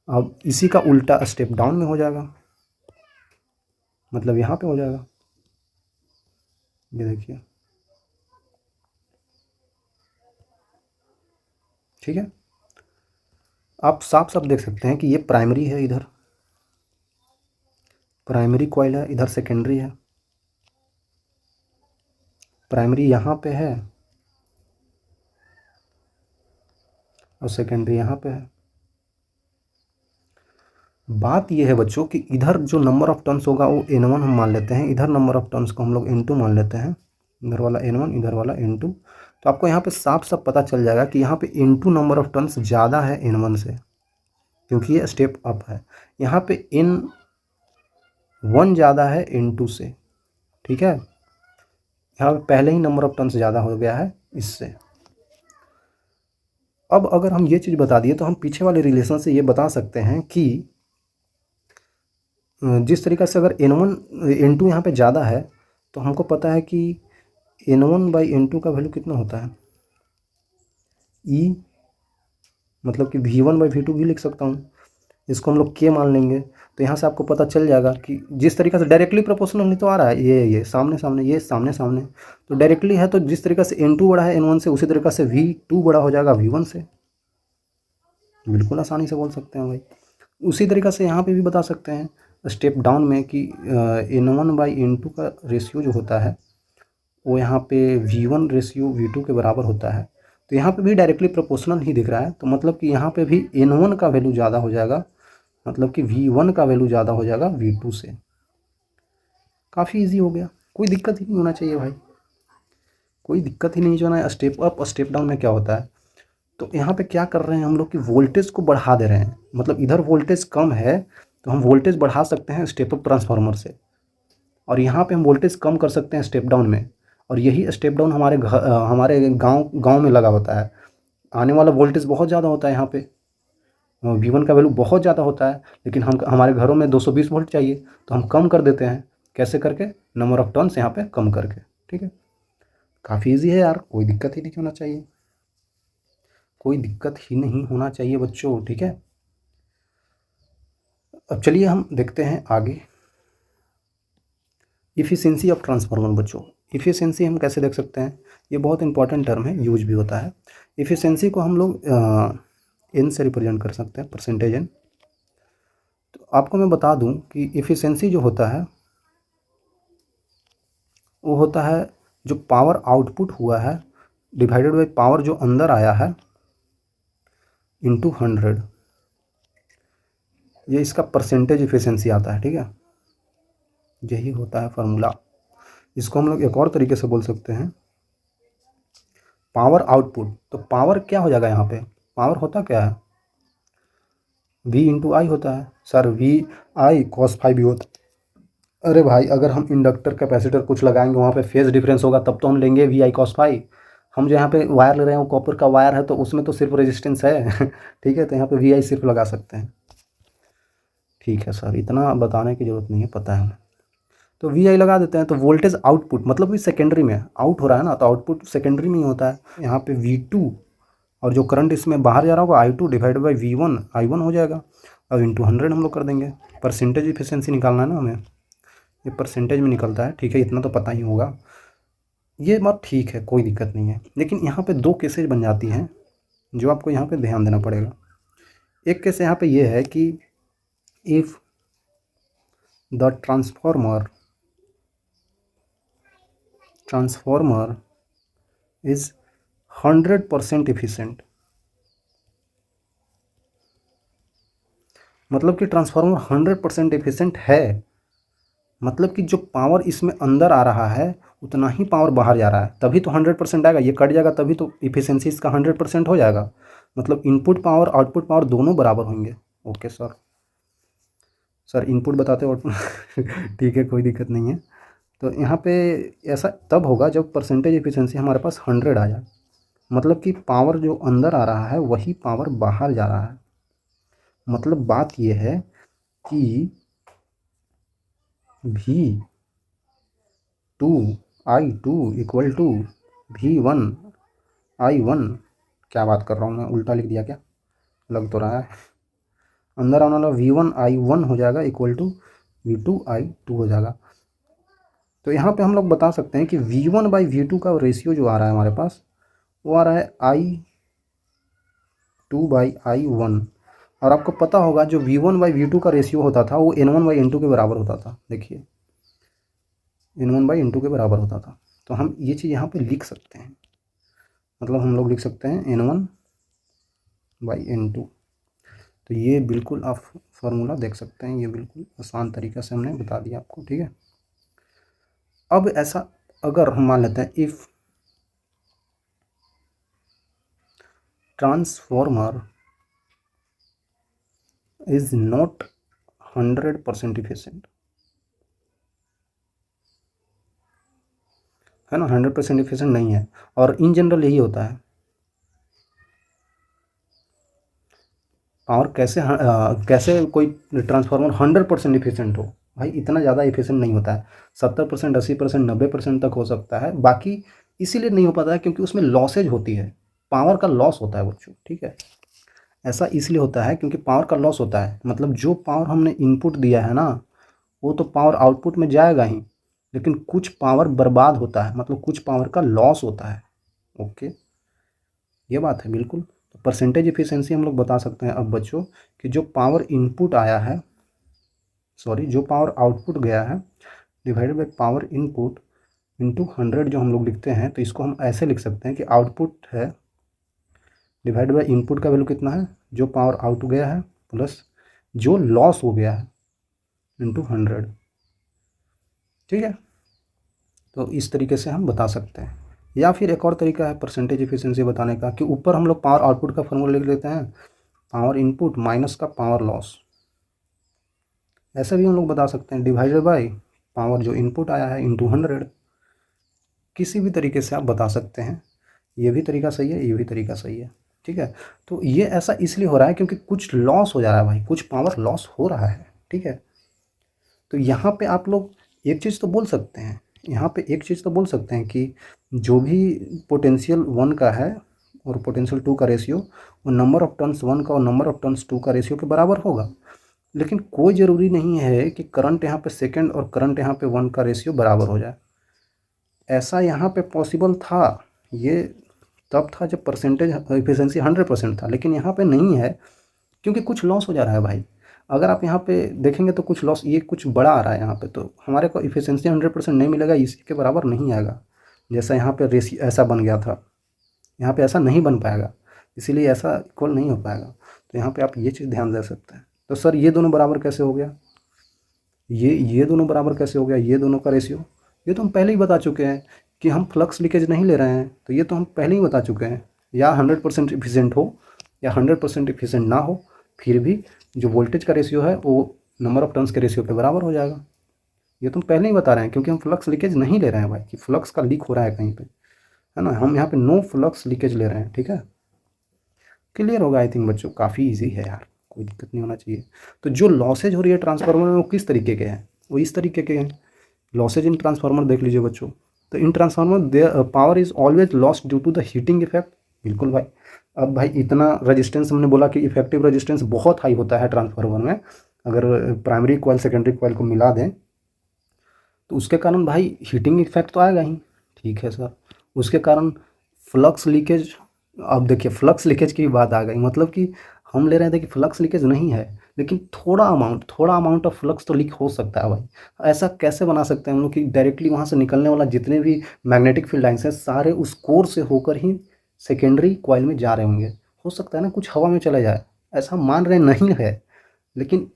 अब इसी का उल्टा स्टेप डाउन में हो जाएगा, मतलब यहाँ पे हो जाएगा, ये देखिए, ठीक है। आप साफ साफ देख सकते हैं कि ये प्राइमरी है, इधर प्राइमरी कॉइल है, इधर सेकेंडरी है। प्राइमरी यहाँ पे है और सेकेंडरी यहाँ पे है। बात ये है बच्चों कि इधर जो नंबर ऑफ टर्न्स होगा वो n1 हम मान लेते हैं, इधर नंबर ऑफ टर्न्स को हम लोग n2 मान लेते हैं, इधर वाला n1 इधर वाला n2। तो आपको यहाँ पे साफ साफ पता चल जाएगा कि यहाँ पे n2 नंबर ऑफ टर्न्स ज़्यादा है n1 से, क्योंकि ये स्टेप अप है। यहाँ पे n1 ज़्यादा है n2 से, ठीक है। यहाँ पे पहले ही नंबर ऑफ टर्न्स ज़्यादा हो गया है इससे। अब अगर हम ये चीज़ बता दिए तो हम पीछे वाले रिलेशन से ये बता सकते हैं कि जिस तरीक़े से अगर n1 n2 यहाँ पे ज़्यादा है तो हमको पता है कि n1 बाई n2 का वैल्यू कितना होता है, e, मतलब कि v1 बाई v2 भी लिख सकता हूँ, इसको हम लोग k मान लेंगे। तो यहाँ से आपको पता चल जाएगा कि जिस तरीक़े से डायरेक्टली प्रोपोर्शनल तो आ रहा है, ये सामने सामने, ये सामने सामने, तो डायरेक्टली है। तो जिस तरीक़े से n2 बड़ा है n1 से, उसी तरीक़े से v2 बड़ा हो जाएगा v1 से, बिल्कुल आसानी से बोल सकते हैं भाई। उसी तरीक़े से यहाँ पे भी बता सकते हैं स्टेप डाउन में कि n1 बाई n2 का रेशियो जो होता है वो यहाँ पे v1 रेशियो v2 के बराबर होता है। तो यहाँ पे भी डायरेक्टली प्रोपोर्शनल ही दिख रहा है, तो मतलब कि यहाँ पे भी n1 का वैल्यू ज़्यादा हो जाएगा, मतलब कि v1 का वैल्यू ज़्यादा हो जाएगा v2 से। काफ़ी इजी हो गया, कोई दिक्कत ही नहीं होना चाहिए भाई, कोई दिक्कत ही नहीं होना है। स्टेप अप स्टेप डाउन में क्या होता है, तो यहाँ पे क्या कर रहे हैं हम लोग कि वोल्टेज को बढ़ा दे रहे हैं। मतलब इधर वोल्टेज कम है तो हम वोल्टेज बढ़ा सकते हैं स्टेप अप ट्रांसफार्मर से, और यहाँ पे हम वोल्टेज कम कर सकते हैं स्टेप डाउन में। और यही स्टेप डाउन हमारे गांव में लगा होता है। आने वाला वोल्टेज बहुत ज़्यादा होता है, यहाँ पे V1 का वैल्यू बहुत ज़्यादा होता है, लेकिन हमारे घरों में 220 वोल्ट चाहिए, तो हम कम कर देते हैं। कैसे करके, नंबर ऑफ टर्न्स यहाँ पे कम करके, ठीक है। काफ़ी ईजी है यार, कोई दिक्कत ही नहीं होना चाहिए, कोई दिक्कत ही नहीं होना चाहिए बच्चों, ठीक है। अब चलिए हम देखते हैं आगे इफ़िशियंसी ऑफ ट्रांसफार्मर। बच्चों इफ़िशियंसी हम कैसे देख सकते हैं, ये बहुत इंपॉर्टेंट टर्म है, यूज भी होता है। इफ़िशियंसी को हम लोग एन से रिप्रेजेंट कर सकते हैं, परसेंटेज एन। तो आपको मैं बता दूं कि इफ़िशियंसी जो होता है वो होता है जो पावर आउटपुट हुआ है डिवाइडेड बाई पावर जो अंदर आया है इंटू 100, ये इसका परसेंटेज इफ़िशियंसी आता है, ठीक है। यही होता है फार्मूला। इसको हम लोग एक और तरीके से बोल सकते हैं पावर आउटपुट। तो पावर क्या हो जाएगा, यहाँ पे पावर होता क्या है, V इंटू आई होता है sir, V I cos five भी होता है। अरे भाई अगर हम इंडक्टर कैपेसिटर कुछ लगाएंगे वहाँ पे फेज डिफरेंस होगा तब तो हम लेंगे वी आई कॉस फाइव। हम जो यहाँ पे वायर ले रहे हैं वो कॉपर का वायर है, तो उसमें तो सिर्फ रेजिस्टेंस है ठीक है, तो यहाँ पे वी आई सिर्फ लगा सकते हैं। ठीक है सर, इतना बताने की ज़रूरत नहीं है, पता है हमें। तो वी आई लगा देते हैं, तो वोल्टेज आउटपुट मतलब भी सेकेंडरी में आउट हो रहा है ना, तो आउटपुट सेकेंडरी में ही होता है। यहाँ पे V2 और जो करंट इसमें बाहर जा रहा होगा I2 divide by V1 I1 हो जाएगा। अब इंटू 100 हम लोग कर देंगे। परसेंटेज इफिशियंसी निकालना है ना हमें, ये परसेंटेज में निकलता है, ठीक है, इतना तो पता ही होगा। ये बात ठीक है, कोई दिक्कत नहीं है, लेकिन यहाँ पे दो केसेज बन जाती हैं जो आपको यहाँ पे ध्यान देना पड़ेगा। एक केस यहाँ पे ये है कि if the transformer is 100% efficient, मतलब कि ट्रांसफार्मर 100% एफिशिएंट है, मतलब कि जो पावर इसमें अंदर आ रहा है उतना ही पावर बाहर जा रहा है, तभी तो 100% आएगा। ये कट जाएगा तभी तो इफिशियंसी इसका 100% हो जाएगा, मतलब इनपुट पावर आउटपुट पावर दोनों बराबर होंगे। ओके सर, सर इनपुट बताते हो आउटपुट ठीक है, कोई दिक्कत नहीं है। तो यहाँ पे ऐसा तब होगा जब परसेंटेज एफिशिएंसी हमारे पास 100 आ जाए, मतलब कि पावर जो अंदर आ रहा है वही पावर बाहर जा रहा है। मतलब बात यह है कि V2 इक्वल टू V1 क्या बात कर रहा हूँ मैं, उल्टा लिख दिया क्या, लग तो रहा है। अंदर आने वाला V1 हो जाएगा इक्वल टू V2 हो जाएगा। तो यहाँ पे हम लोग बता सकते हैं कि V1 बाई V2 का रेशियो जो आ रहा है हमारे पास, वो आ रहा है I2 बाई I1। और आपको पता होगा जो V1 बाई V2 का रेशियो होता था वो N1 बाई N2 के बराबर होता था। देखिए N1 बाई N2 के बराबर होता था। तो हम ये चीज़ यहाँ पे लिख सकते हैं, मतलब हम लोग लिख सकते हैं N1 बाई N2। तो ये बिल्कुल आप फार्मूला देख सकते हैं, ये बिल्कुल आसान तरीक़े से हमने बता दिया आपको, ठीक है। अब ऐसा अगर हम मान लेते हैं if transformer is not 100% efficient, है ना, 100% इफिशिएंट नहीं है, और इन जनरल यही होता है। और कैसे कोई ट्रांसफार्मर 100% इफिशिएंट हो भाई, इतना ज़्यादा इफिशिएंट नहीं होता है। 70%, 80%, 90% तक हो सकता है, बाकी इसीलिए नहीं हो पाता है क्योंकि उसमें लॉसेज होती है, पावर का लॉस होता है बच्चों, ठीक है। ऐसा इसलिए होता है क्योंकि पावर का लॉस होता है, मतलब जो पावर हमने इनपुट दिया है ना, वो तो पावर आउटपुट में जाएगा ही, लेकिन कुछ पावर बर्बाद होता है, मतलब कुछ पावर का लॉस होता है। ओके, ये बात है बिल्कुल। तो परसेंटेज इफिशिएंसी हम लोग बता सकते हैं अब बच्चों कि जो पावर इनपुट आया है, सॉरी, जो पावर आउटपुट गया है divided by power input into 100 जो हम लोग लिखते हैं, तो इसको हम ऐसे लिख सकते हैं कि आउटपुट है डिवाइड बाई इनपुट का वैल्यू कितना है, जो पावर आउट गया है प्लस जो लॉस हो गया है इंटू 100, ठीक है। तो इस तरीके से हम बता सकते हैं। या फिर एक और तरीका है परसेंटेज इफिशिएंसी बताने का कि ऊपर हम लोग पावर आउटपुट का फॉर्मूला लिख लेते हैं, पावर इनपुट माइनस का पावर लॉस, ऐसे भी हम लोग बता सकते हैं, डिवाइडेड बाई पावर जो इनपुट आया है इंटू 100। किसी भी तरीके से आप बता सकते हैं, ये भी तरीका सही है, ये भी तरीका सही है, ठीक है। तो ये ऐसा इसलिए हो रहा है क्योंकि कुछ लॉस हो जा रहा है भाई, कुछ पावर लॉस हो रहा है, ठीक है। तो यहाँ पे आप लोग एक चीज़ तो बोल सकते हैं, यहाँ पे एक चीज़ तो बोल सकते हैं कि जो भी पोटेंशियल 1 का है और पोटेंशियल 2 का रेशियो, वो नंबर ऑफ टर्न्स 1 का और नंबर ऑफ टर्न्स 2 का रेशियो के बराबर होगा। लेकिन कोई ज़रूरी नहीं है कि करंट यहाँ पे सेकंड और करंट यहाँ पे 1 का रेशियो बराबर हो जाए। ऐसा यहाँ पे पॉसिबल था, ये तब था जब परसेंटेज एफिशिएंसी 100% था, लेकिन यहाँ पे नहीं है क्योंकि कुछ लॉस हो जा रहा है भाई। अगर आप यहाँ पे देखेंगे तो कुछ लॉस, ये कुछ बड़ा आ रहा है यहाँ पे, तो हमारे को इफिशिएंसी 100% नहीं मिलेगा, इसी के बराबर नहीं आएगा। जैसा यहाँ पे रेशियो ऐसा बन गया था, यहाँ पे ऐसा नहीं बन पाएगा, इसीलिए ऐसा इक्वल नहीं हो पाएगा। तो यहाँ पे आप ये चीज़ ध्यान दे सकते हैं। तो सर ये दोनों बराबर कैसे हो गया, ये दोनों बराबर कैसे हो गया, ये दोनों का रेशियो, ये तो हम पहले ही बता चुके हैं कि हम फ्लक्स लीकेज नहीं ले रहे हैं, तो ये तो हम पहले ही बता चुके हैं। या 100% इफिशिएंट हो या 100% इफिशिएंट ना हो, फिर भी जो वोल्टेज का रेशियो है वो नंबर ऑफ टर्न्स के रेशियो पे बराबर हो जाएगा। ये तो हम पहले ही बता रहे हैं क्योंकि हम फ्लक्स लीकेज नहीं ले रहे हैं भाई, कि फ्लक्स का लीक हो रहा है कहीं पे, है ना। हम यहाँ पे नो फ्लक्स लीकेज ले रहे हैं, ठीक है। क्लियर होगा आई थिंक बच्चों, काफ़ी ईजी है यार, कोई दिक्कत नहीं होना चाहिए। तो जो लॉसेज हो रही है ट्रांसफार्मर में वो किस तरीके के हैं, वो इस तरीके के हैं। लॉसेज इन ट्रांसफार्मर देख लीजिए बच्चों। तो in transformer power is always lost due to the heating effect, बिल्कुल भाई। अब भाई इतना रजिस्टेंस हमने बोला कि इफेक्टिव रजिस्टेंस बहुत हाई होता है ट्रांसफार्मर में, अगर प्राइमरी कॉइल सेकेंडरी कॉइल को मिला दें तो उसके कारण भाई हीटिंग इफेक्ट तो आएगा ही, ठीक है सर। उसके कारण फ्लक्स लीकेज, अब देखिए फ्लक्स लीकेज की बात आ गई, मतलब कि हम ले रहे थे कि फ्लक्स लीकेज नहीं है, लेकिन थोड़ा अमाउंट ऑफ फ्लक्स तो लीक हो सकता है भाई। ऐसा कैसे बना सकते हैं हम लोग कि डायरेक्टली वहाँ से निकलने वाला जितने भी मैग्नेटिक फील्ड लाइन्स हैं सारे उस कोर से होकर ही सेकेंडरी कॉइल में जा रहे होंगे। हो सकता है ना कुछ हवा में चला जाए, ऐसा मान रहे नहीं है, लेकिन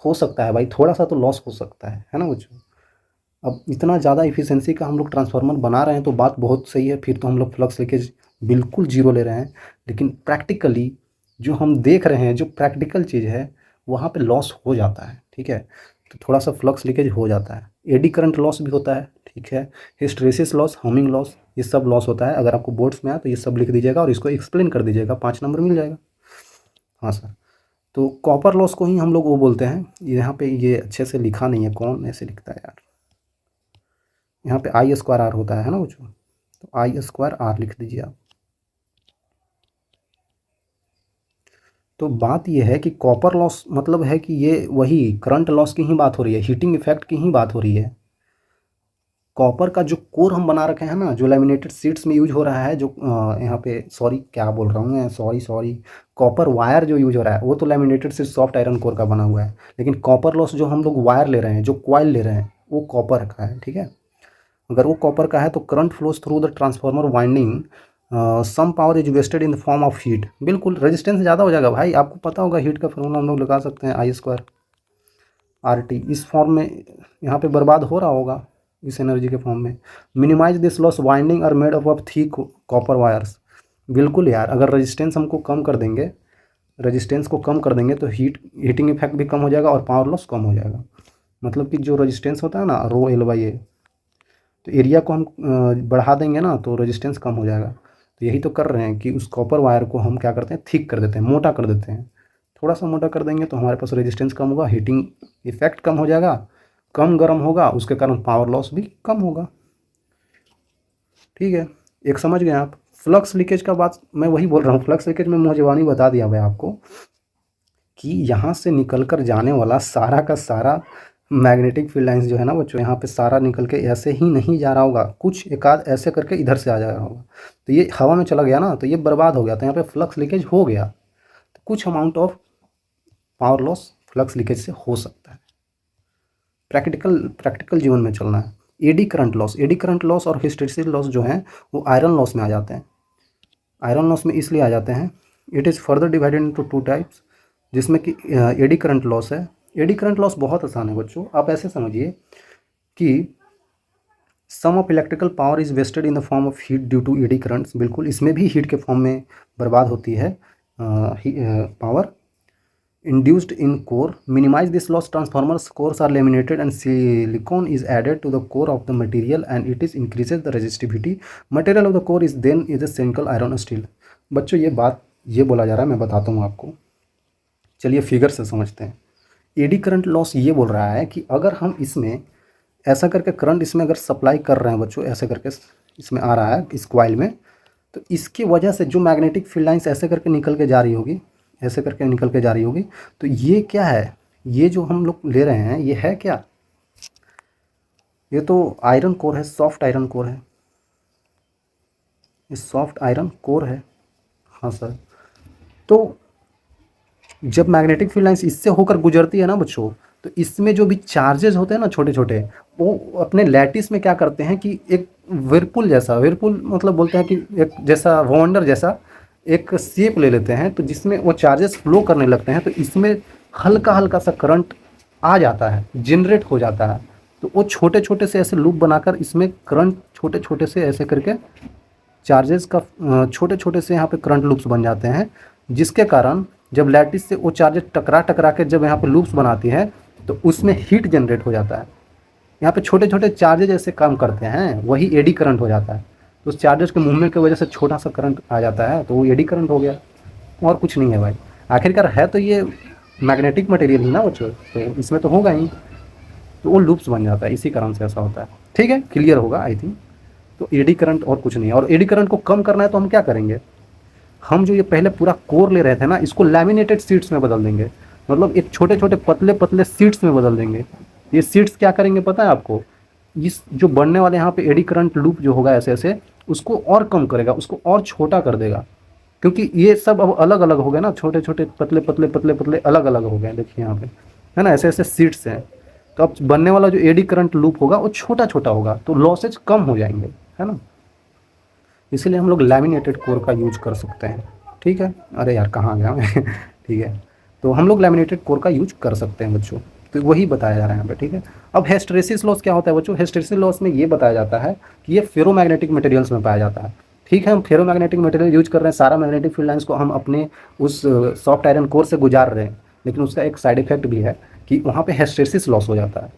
हो सकता है भाई, थोड़ा सा तो लॉस हो सकता है ना बच्चों। अब इतना ज़्यादा इफिशिएंसी का हम लोग ट्रांसफार्मर बना रहे हैं तो बात बहुत सही है, फिर तो हम लोग फ्लक्स लीकेज बिल्कुल जीरो ले रहे हैं। लेकिन प्रैक्टिकली जो हम देख रहे हैं, जो प्रैक्टिकल चीज़ है, वहाँ पे लॉस हो जाता है, ठीक है। तो थोड़ा सा फ्लक्स लीकेज हो जाता है, एडी करंट लॉस भी होता है, ठीक है। हिस्टैरिसीस लॉस, हमिंग लॉस, ये सब लॉस होता है। अगर आपको बोर्ड्स में आए तो ये सब लिख दीजिएगा और इसको एक्सप्लेन कर दीजिएगा, 5 नंबर मिल जाएगा। हाँ सर। तो कॉपर लॉस को ही हम लोग वो बोलते हैं, यहाँ पे ये अच्छे से लिखा नहीं है, कौन ऐसे लिखता है यार। यहाँ पे आई स्क्वायर आर होता है ना बच्चों, तो आई स्क्वायर आर लिख दीजिए आप। तो बात ये है कि कॉपर लॉस मतलब है कि ये वही करंट लॉस की ही बात हो रही है, हीटिंग इफेक्ट की ही बात हो रही है। कॉपर का जो कोर हम बना रखे हैं ना, जो लैमिनेटेड शीट्स में यूज हो रहा है, जो यहाँ पे सॉरी क्या बोल रहा हूँ मैं, सॉरी कॉपर वायर जो यूज हो रहा है वो तो laminated sheet soft iron core का बना हुआ है, लेकिन कॉपर लॉस जो हम लोग वायर ले रहे हैं, जो कॉइल ले रहे हैं, वो कॉपर का है, ठीक है। अगर वो कॉपर का है तो current flows through the transformer winding some power is wasted in the form of heat. बिल्कुल, रेजिस्टेंस ज़्यादा हो जाएगा भाई। आपको पता होगा हीट का फॉर्मूला हम लोग लगा सकते हैं आई स्क्वायर आर टी। इस फॉर्म में यहाँ पे बर्बाद हो रहा होगा इस एनर्जी के फॉर्म में। Minimise this loss winding are made up of thick copper wires. बिल्कुल यार, अगर रेजिस्टेंस हमको कम कर देंगे, रेजिस्टेंस को कम कर देंगे तो हीटिंग इफेक्ट भी कम हो जाएगा और पावर लॉस कम हो जाएगा। मतलब कि जो रेजिस्टेंस होता है ना रो एल बाई ए, तो एरिया को हम बढ़ा देंगे ना तो रेजिस्टेंस कम हो जाएगा। तो यही तो कर रहे हैं कि उस कॉपर वायर को हम क्या करते हैं, थिक कर देते हैं, मोटा कर देते हैं। थोड़ा सा मोटा कर देंगे तो हमारे पास रेजिस्टेंस कम होगा, हीटिंग इफेक्ट कम हो जाएगा, कम गर्म होगा, उसके कारण पावर लॉस भी कम होगा। ठीक है, एक समझ गए आप। फ्लक्स लीकेज का बात मैं वही बोल रहा हूँ। फ्लक्स लीकेज में मुझे बता दिया भाई आपको कि यहाँ से निकल कर जाने वाला सारा का सारा मैग्नेटिक फील्ड लाइंस जो है ना बच्चों, यहाँ पे सारा निकल के ऐसे ही नहीं जा रहा होगा, कुछ एक आध ऐसे करके इधर से आ जा रहा होगा। तो ये हवा में चला गया ना, तो ये बर्बाद हो गया, तो यहाँ पे फ्लक्स लीकेज हो गया। तो कुछ amount of power loss flux leakage से हो सकता है। प्रैक्टिकल जीवन में चलना है। एडी करंट लॉस और हिस्टैरिसीस लॉस जो हैं वो आयरन लॉस में आ जाते हैं। आयरन लॉस में इसलिए आ जाते हैं, it is further divided into two types, जिसमें कि एडी करंट लॉस है। एडी करंट लॉस बहुत आसान है बच्चों, आप ऐसे समझिए कि some of electrical power is wasted in the form of heat due to eddy currents. बिल्कुल, इसमें भी हीट के फॉर्म में बर्बाद होती है power induced in core. Minimize this loss. Transformers cores are laminated and silicon is added to the core of the material and it is increases the resistivity. Material of the core is then is a single iron steel. बच्चों ये बोला जा रहा है, मैं बताता हूँ आपको। चलिए फिगर से समझते हैं। एडी करंट लॉस ये बोल रहा है कि अगर हम इसमें ऐसा करके करंट इसमें अगर सप्लाई कर रहे हैं बच्चों, ऐसे करके इसमें आ रहा है इस कॉइल में, तो इसकी वजह से जो मैग्नेटिक फील्ड लाइंस ऐसे करके निकल के जा रही होगी, ऐसे करके निकल के जा रही होगी, तो ये क्या है, ये जो हम लोग ले रहे हैं ये है क्या, ये तो आयरन कोर है, सॉफ्ट आयरन कोर है, ये सॉफ्ट आयरन कोर है। हाँ सर, तो जब मैग्नेटिक फील्ड लाइंस इससे होकर गुजरती है ना बच्चों, तो इसमें जो भी चार्जेस होते हैं ना छोटे छोटे, वो अपने लैटिस में क्या करते हैं कि एक व्हर्लपूल जैसा, व्हर्लपूल मतलब बोलते हैं कि एक जैसा वॉन्डर जैसा एक शेप ले लेते हैं, तो जिसमें वो चार्जेस फ्लो करने लगते हैं, तो इसमें हल्का हल्का सा करंट आ जाता है, जनरेट हो जाता है। तो वो छोटे छोटे से ऐसे लूप बनाकर इसमें करंट छोटे छोटे से ऐसे करके चार्जेस का छोटे छोटे से यहाँ पे करंट लूप्स बन जाते हैं, जिसके कारण जब लैटिस से वो चार्जेस टकरा टकरा के जब यहाँ पे लूप्स बनाती है तो उसमें हीट जनरेट हो जाता है। यहाँ पे छोटे छोटे चार्जेस ऐसे काम करते हैं, वही एडी करंट हो जाता है। तो उस चार्जेस के मूवमेंट की वजह से छोटा सा करंट आ जाता है, तो वो एडी करंट हो गया, और कुछ नहीं है भाई। आखिरकार है तो ये मैग्नेटिक मटेरियल ही ना बच्चों, तो इसमें तो होगा ही, तो वो लूप्स बन जाता है, इसी कारण से ऐसा होता है। ठीक है, क्लियर होगा आई थिंक। तो एडी करंट और कुछ नहीं है। और एडी करंट को कम करना है तो हम क्या करेंगे, हम जो ये पहले पूरा कोर ले रहे थे ना, इसको लैमिनेटेड शीट्स में बदल देंगे, मतलब एक छोटे छोटे पतले पतले शीट्स में बदल देंगे। ये शीट्स क्या करेंगे पता है आपको, इस जो बनने वाले यहाँ पे एडी करंट लूप जो होगा ऐसे ऐसे, उसको और कम करेगा, उसको और छोटा कर देगा, क्योंकि ये सब अब अलग अलग हो गए ना, छोटे छोटे पतले पतले पतले पतले अलग अलग हो गए। देखिए यहाँ पे है ना, ऐसे ऐसे सीट्स हैं, तो अब बनने वाला जो एडी करंट लूप होगा वो छोटा छोटा होगा, तो लॉसेज कम हो जाएंगे, है ना। इसीलिए हम लोग लैमिनेटेड कोर का यूज कर सकते हैं। ठीक है, अरे यार कहाँ गया मैं ठीक है, तो हम लोग लैमिनेटेड कोर का यूज कर सकते हैं बच्चों, तो वही बताया जा रहा है यहाँ पे। ठीक है, अब हिस्टैरिसीस लॉस क्या होता है बच्चों, हिस्टैरिसीस लॉस में ये बताया जाता है कि ये फेरोमैग्नेटिक मटेरियल्स में पाया जाता है। ठीक है, हम फेरोमैग्नेटिक मटेरियल यूज कर रहे हैं, सारा मैग्नेटिक फील्ड लाइंस को हम अपने उस सॉफ्ट आयरन कोर से गुजार रहे हैं, लेकिन उसका एक साइड इफेक्ट भी है कि वहाँ पे हिस्टैरिसीस लॉस हो जाता है।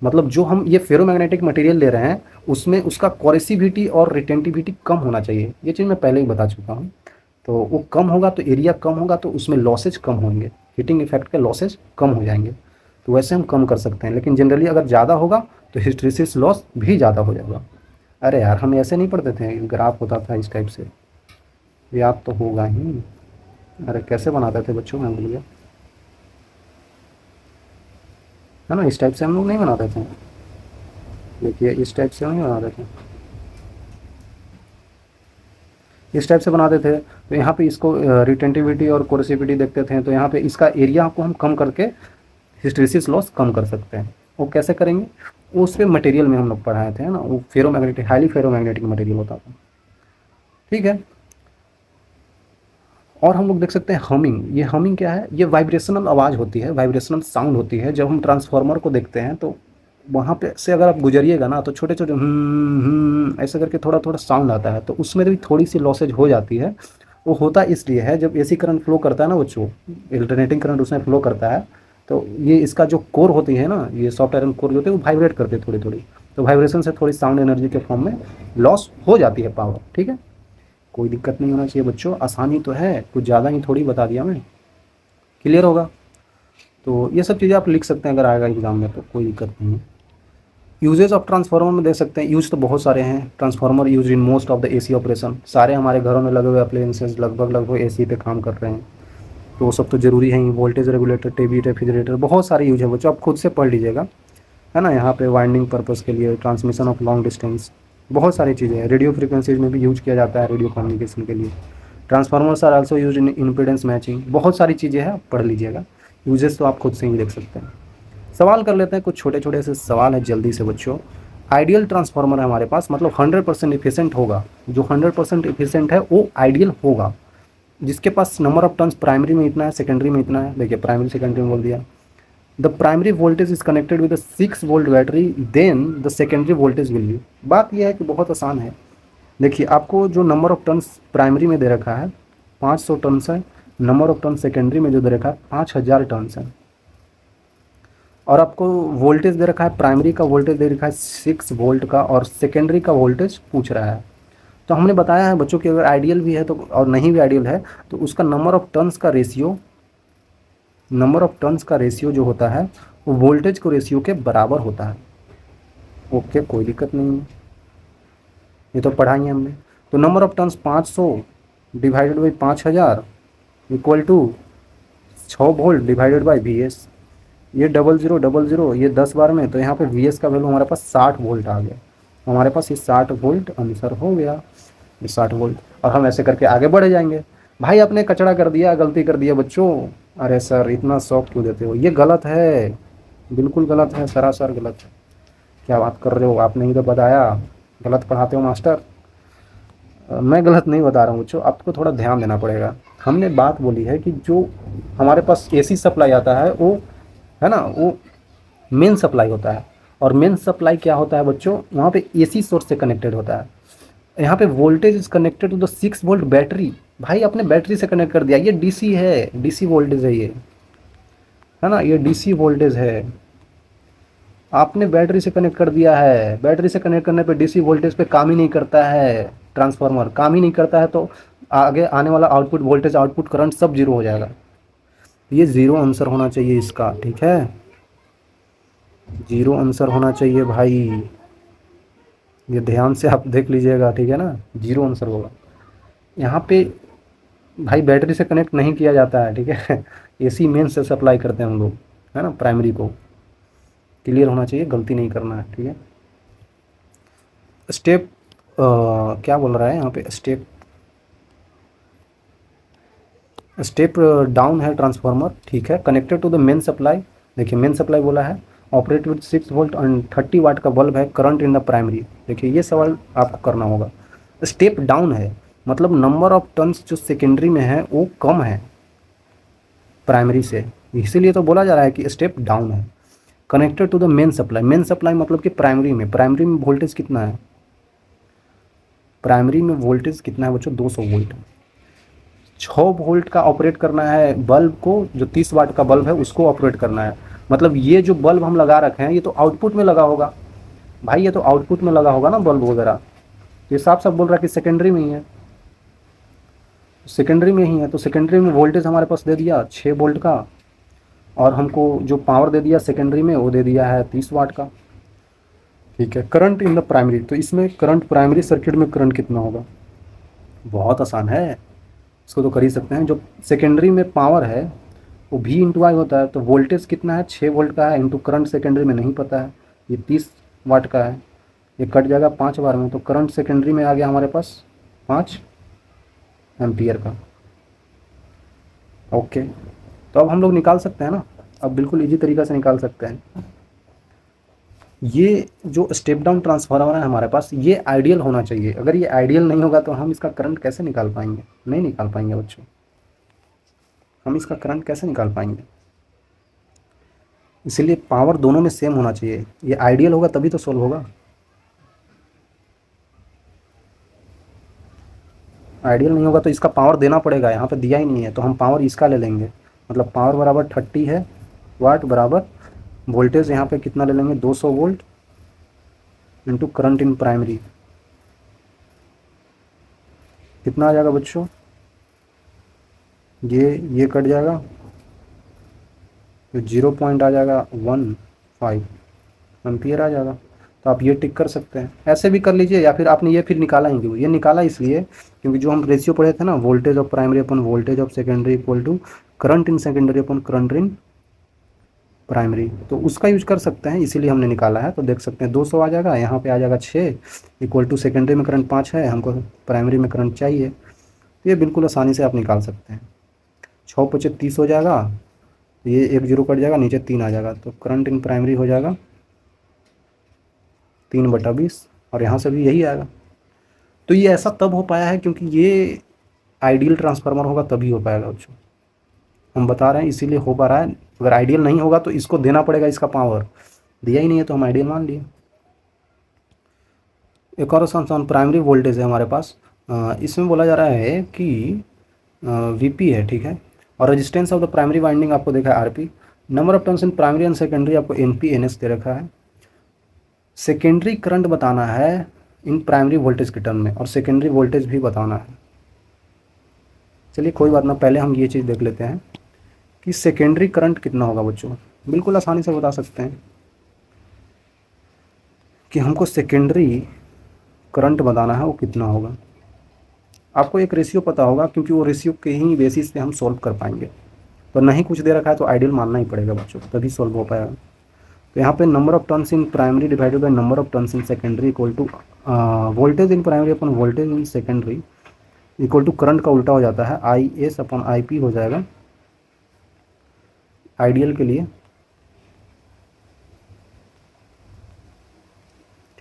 मतलब जो हम ये फेरोमैग्नेटिक मटेरियल ले रहे हैं उसमें उसका कोरेसिविटी और रिटेंटिविटी कम होना चाहिए, ये चीज़ मैं पहले ही बता चुका हूँ। तो वो कम होगा तो एरिया कम होगा, तो उसमें लॉसेज कम होंगे, हीटिंग इफेक्ट के लॉसेज कम हो जाएंगे, तो वैसे हम कम कर सकते हैं। लेकिन जनरली अगर ज़्यादा होगा तो हिस्टैरिसीस लॉस भी ज़्यादा हो जाएगा। अरे यार हम ऐसे नहीं पढ़ते थे, ग्राफ होता था इस टाइप से, याद तो होगा ही। अरे कैसे बनाते थे बच्चों, मैं भूल गया, है ना, इस टाइप से हम लोग नहीं बनाते थे। देखिए इस टाइप से नहीं बनाते थे, इस टाइप से बनाते थे। तो यहाँ पे इसको रिटेंटिविटी और कोरेसिविटी देखते थे, तो यहाँ पे इसका एरिया को हम कम करके हिस्टैरिसीस लॉस कम कर सकते हैं। वो कैसे करेंगे, वो उस पर मटेरियल में हम लोग पढ़ाए थे, है ना, वो फेरोमैग्नेटिक, हाईली फेरोमैग्नेटिक मटेरियल होता था। ठीक है। और हम लोग देख सकते हैं हमिंग। ये हमिंग क्या है? ये वाइब्रेशनल आवाज़ होती है, वाइब्रेशनल साउंड होती है। जब हम ट्रांसफार्मर को देखते हैं तो वहाँ पे से अगर आप गुजरिएगा ना तो छोटे छोटे ऐसे करके थोड़ा थोड़ा साउंड आता है, तो उसमें भी थोड़ी सी लॉसेज हो जाती है। वो होता इसलिए है, जब एसी करंट फ्लो करता है ना बच्चों, अल्टरनेटिंग करंट उसमें फ्लो करता है, तो ये इसका जो कोर होती है ना, ये सॉफ्ट आयरन कोर जो होते हैं वो वाइब्रेट करते हैं थोड़ी थोड़ी, तो वाइब्रेशन से थोड़ी साउंड एनर्जी के फॉर्म में लॉस हो जाती है पावर। ठीक है, कोई दिक्कत नहीं होना चाहिए बच्चों, आसानी तो है, कुछ ज़्यादा ही थोड़ी बता दिया मैं। क्लियर होगा? तो ये सब चीज़ें आप लिख सकते हैं अगर आएगा एग्जाम में, तो कोई दिक्कत नहीं है। यूजेज ऑफ ट्रांसफार्मर में देख सकते हैं, यूज तो बहुत सारे हैं। Transformer use in most of the AC operation, सारे हमारे घरों में लगे हुए अप्लायंसेस लगभग लगभग एसी पे काम कर रहे हैं, तो वो सब तो जरूरी है ही। वोल्टेज रेगुलेटर, टीवी, रेफ्रिजरेटर, बहुत सारे यूज है बच्चों, आप खुद से पढ़ लीजिएगा, है ना। यहाँ पे वाइंडिंग पर्पज़ के लिए, ट्रांसमिशन ऑफ लॉन्ग डिस्टेंस, बहुत सारी चीज़ें हैं। रेडियो फ्रिक्वेंसीज में भी यूज किया जाता है रेडियो कम्युनिकेशन के लिए। Transformers are also use in impedance matching, बहुत सारी चीज़ें हैं, आप पढ़ लीजिएगा। यूजेस तो आप खुद से ही देख सकते हैं। सवाल कर लेते हैं, कुछ छोटे छोटे से सवाल है जल्दी से बच्चों। आइडियल ट्रांसफार्मर है हमारे पास, मतलब 100% इफिशिएंट होगा। जो 100% इफिशिएंट है वो आइडियल होगा, जिसके पास नंबर ऑफ टर्न्स प्राइमरी में इतना है, सेकेंडरी में इतना है। देखिए प्राइमरी सेकेंडरी में बोल दिया। The primary voltage is connected with 6 volt battery, then the secondary voltage will be. बात यह है कि बहुत आसान है। देखिए आपको जो नंबर ऑफ टर्न्स प्राइमरी में दे रखा है 500 टर्न्स है, नंबर ऑफ टर्न्स सेकेंडरी में जो दे रखा है 5000 टर्न्स है, और आपको वोल्टेज दे रखा है, प्राइमरी का वोल्टेज दे रखा है 6 वोल्ट का, और सेकेंडरी का वोल्टेज पूछ रहा है। तो हमने बताया है बच्चों कि अगर आइडियल भी है तो, और नहीं भी आइडियल है, तो उसका नंबर ऑफ टर्न्स का रेशियो, नंबर ऑफ टर्न्स का रेशियो जो होता है वो वोल्टेज को रेशियो के बराबर होता है। ओके, कोई दिक्कत नहीं है, ये तो पढ़ा ही है हमने। तो number of turns 500 divided by 5000 equal to 6 volt divided by V S. ये 0000, ये 10 बार में, तो यहाँ पे वी एस का वैल्यू हमारे पास 60 वोल्ट आ गया। हमारे पास ये 60 वोल्ट आंसर हो गया, ये 60 वोल्ट। और हम ऐसे करके आगे बढ़ जाएंगे। भाई आपने कचड़ा कर दिया, गलती कर दिया बच्चों। अरे सर इतना शौक क्यों देते हो? ये गलत है, बिल्कुल गलत है, सरासर गलत है। क्या बात कर रहे हो? आपने ही तो बताया गलत पढ़ाते हो मास्टर। मैं गलत नहीं बता रहा हूँ बच्चों, आपको थोड़ा ध्यान देना पड़ेगा। हमने बात बोली है कि जो हमारे पास एसी सप्लाई आता है वो, है ना, वो मेन सप्लाई होता है। और मेन सप्लाई क्या होता है बच्चों? वहाँ पे एसी सोर्स से कनेक्टेड होता है। यहाँ पे voltage is connected to the 6 volt battery. भाई आपने बैटरी से कनेक्ट कर दिया, ये डीसी है, डीसी वोल्टेज है ये, है ना, ये डीसी वोल्टेज है। आपने बैटरी से कनेक्ट कर दिया है। बैटरी से कनेक्ट करने पे डीसी वोल्टेज पे काम ही नहीं करता है, ट्रांसफार्मर काम ही नहीं करता है, तो आगे आने वाला आउटपुट वोल्टेज, आउटपुट करंट सब जीरो हो जाएगा। ये जीरो आंसर होना चाहिए इसका, ठीक है, जीरो आंसर होना चाहिए भाई। ये ध्यान से आप देख लीजिएगा, ठीक है ना, जीरो आंसर होगा यहाँ पे। भाई बैटरी से कनेक्ट नहीं किया जाता है, ठीक है एसी मेन से सप्लाई करते हैं हम लोग, है ना, प्राइमरी को। क्लियर होना चाहिए, गलती नहीं करना है, ठीक है। स्टेप क्या बोल रहा है यहाँ पे? स्टेप, स्टेप डाउन है ट्रांसफार्मर, ठीक है। Connected to the main supply, देखिए मेन सप्लाई बोला है। Operate with 6 volt and 30 watt का बल्ब है, करंट इन द प्राइमरी। देखिए ये सवाल आपको करना होगा। स्टेप डाउन है मतलब नंबर ऑफ टर्न्स जो सेकेंडरी में है वो कम है प्राइमरी से, इसीलिए तो बोला जा रहा है कि स्टेप डाउन है। Connected to the main supply, main supply मतलब कि प्राइमरी में, प्राइमरी में वोल्टेज कितना है? प्राइमरी में वोल्टेज कितना है बच्चों? 200 वोल्ट। 6 वोल्ट का ऑपरेट करना है बल्ब को, जो 30 वाट का बल्ब है उसको ऑपरेट करना है। मतलब ये जो बल्ब हम लगा रखे हैं ये तो आउटपुट में लगा होगा भाई, ये तो आउटपुट में लगा होगा ना बल्ब वगैरह। ये साफ साफ बोल रहा है कि सेकेंडरी में ही है, सेकेंडरी में ही है। तो सेकेंडरी में वोल्टेज हमारे पास दे दिया 6 वोल्ट का, और हमको जो पावर दे दिया सेकेंडरी में वो दे दिया है 30 वाट का, ठीक है। करंट इन द प्राइमरी, तो इसमें करंट, प्राइमरी सर्किट में करंट कितना होगा? बहुत आसान है, इसको तो कर ही सकते हैं। जो सेकेंडरी में पावर है वो V इंटू आई होता है, तो वोल्टेज कितना है? 6 वोल्ट का है, इंटू करंट सेकेंडरी में नहीं पता है, ये 30 वाट का है, ये कट जाएगा 5 बार में, तो करंट सेकेंडरी में आ गया हमारे पास 5 एम्पियर का। ओके, तो अब हम लोग निकाल सकते हैं ना, अब बिल्कुल इजी तरीका से निकाल सकते हैं। ये जो स्टेप डाउन ट्रांसफार्मर है हमारे पास, ये आइडियल होना चाहिए। अगर ये आइडियल नहीं होगा तो हम इसका करंट कैसे निकाल पाएंगे? नहीं निकाल पाएंगे बच्चों, हम इसका करंट कैसे निकाल पाएंगे? इसीलिए पावर दोनों में सेम होना चाहिए। ये आइडियल होगा तभी तो सोल्व होगा। आइडियल नहीं होगा तो इसका पावर देना पड़ेगा, यहाँ पे दिया ही नहीं है तो हम पावर इसका ले लेंगे। मतलब पावर बराबर 30 है वाट बराबर वोल्टेज यहाँ पे कितना ले लेंगे, 200 volt into current in primary. कितना आ जाएगा बच्चों? ये कट जाएगा तो 0 पॉइंट आ जाएगा 15 एम्पियर आ जाएगा। तो आप ये टिक कर सकते हैं, ऐसे भी कर लीजिए, या फिर आपने ये फिर निकाला ही क्यों? ये निकाला इसलिए क्योंकि जो हम रेशियो पढ़े थे ना, voltage of primary upon voltage of secondary equal to current in secondary upon current in primary, तो उसका यूज कर सकते हैं, इसीलिए हमने निकाला है। तो देख सकते हैं 200 आ जाएगा, यहाँ पे आ जाएगा 6 इक्वल टू सेकेंडरी में करंट 5 है, हमको प्राइमरी में करंट चाहिए, तो ये बिल्कुल आसानी से आप निकाल सकते हैं। 6 पचे 30 हो जाएगा, ये एक जीरो कट जाएगा, नीचे 3 आ जाएगा, तो करंट इन प्राइमरी हो जाएगा 3/20, और यहाँ से भी यही आएगा। तो ये ऐसा तब हो पाया है क्योंकि ये आइडियल ट्रांसफार्मर होगा तभी हो पाएगा बच्चों, हम बता रहे हैं इसीलिए हो पा रहा है। अगर आइडियल नहीं होगा तो इसको देना पड़ेगा, इसका पावर दिया ही नहीं है तो हम आइडियल मान लिए। एक और आसान प्राइमरी वोल्टेज है हमारे पास, इसमें बोला जा रहा है कि वीपी है, ठीक है, और resistance of the primary winding आपको देखा है RP, number of turns in primary and secondary आपको एनपी एनएस दे रखा है। सेकेंडरी करंट बताना है इन प्राइमरी वोल्टेज के टर्म में, और सेकेंडरी वोल्टेज भी बताना है। चलिए कोई बात ना, पहले हम ये चीज़ देख लेते हैं कि सेकेंडरी करंट कितना होगा बच्चों। बिल्कुल आसानी से बता सकते हैं कि हमको सेकेंडरी करंट बताना है वो कितना होगा। आपको एक रेशियो पता होगा क्योंकि वो रेशियो के ही बेसिस पे हम सॉल्व कर पाएंगे, तो नहीं कुछ दे रखा है तो आइडियल मानना ही पड़ेगा बच्चों, तभी सॉल्व हो पाएगा। तो यहाँ पे number of turns in primary divided by number of turns in secondary equal to voltage in primary upon voltage in secondary equal to current का उल्टा हो जाता है, I S upon I P हो जाएगा आइडियल के लिए।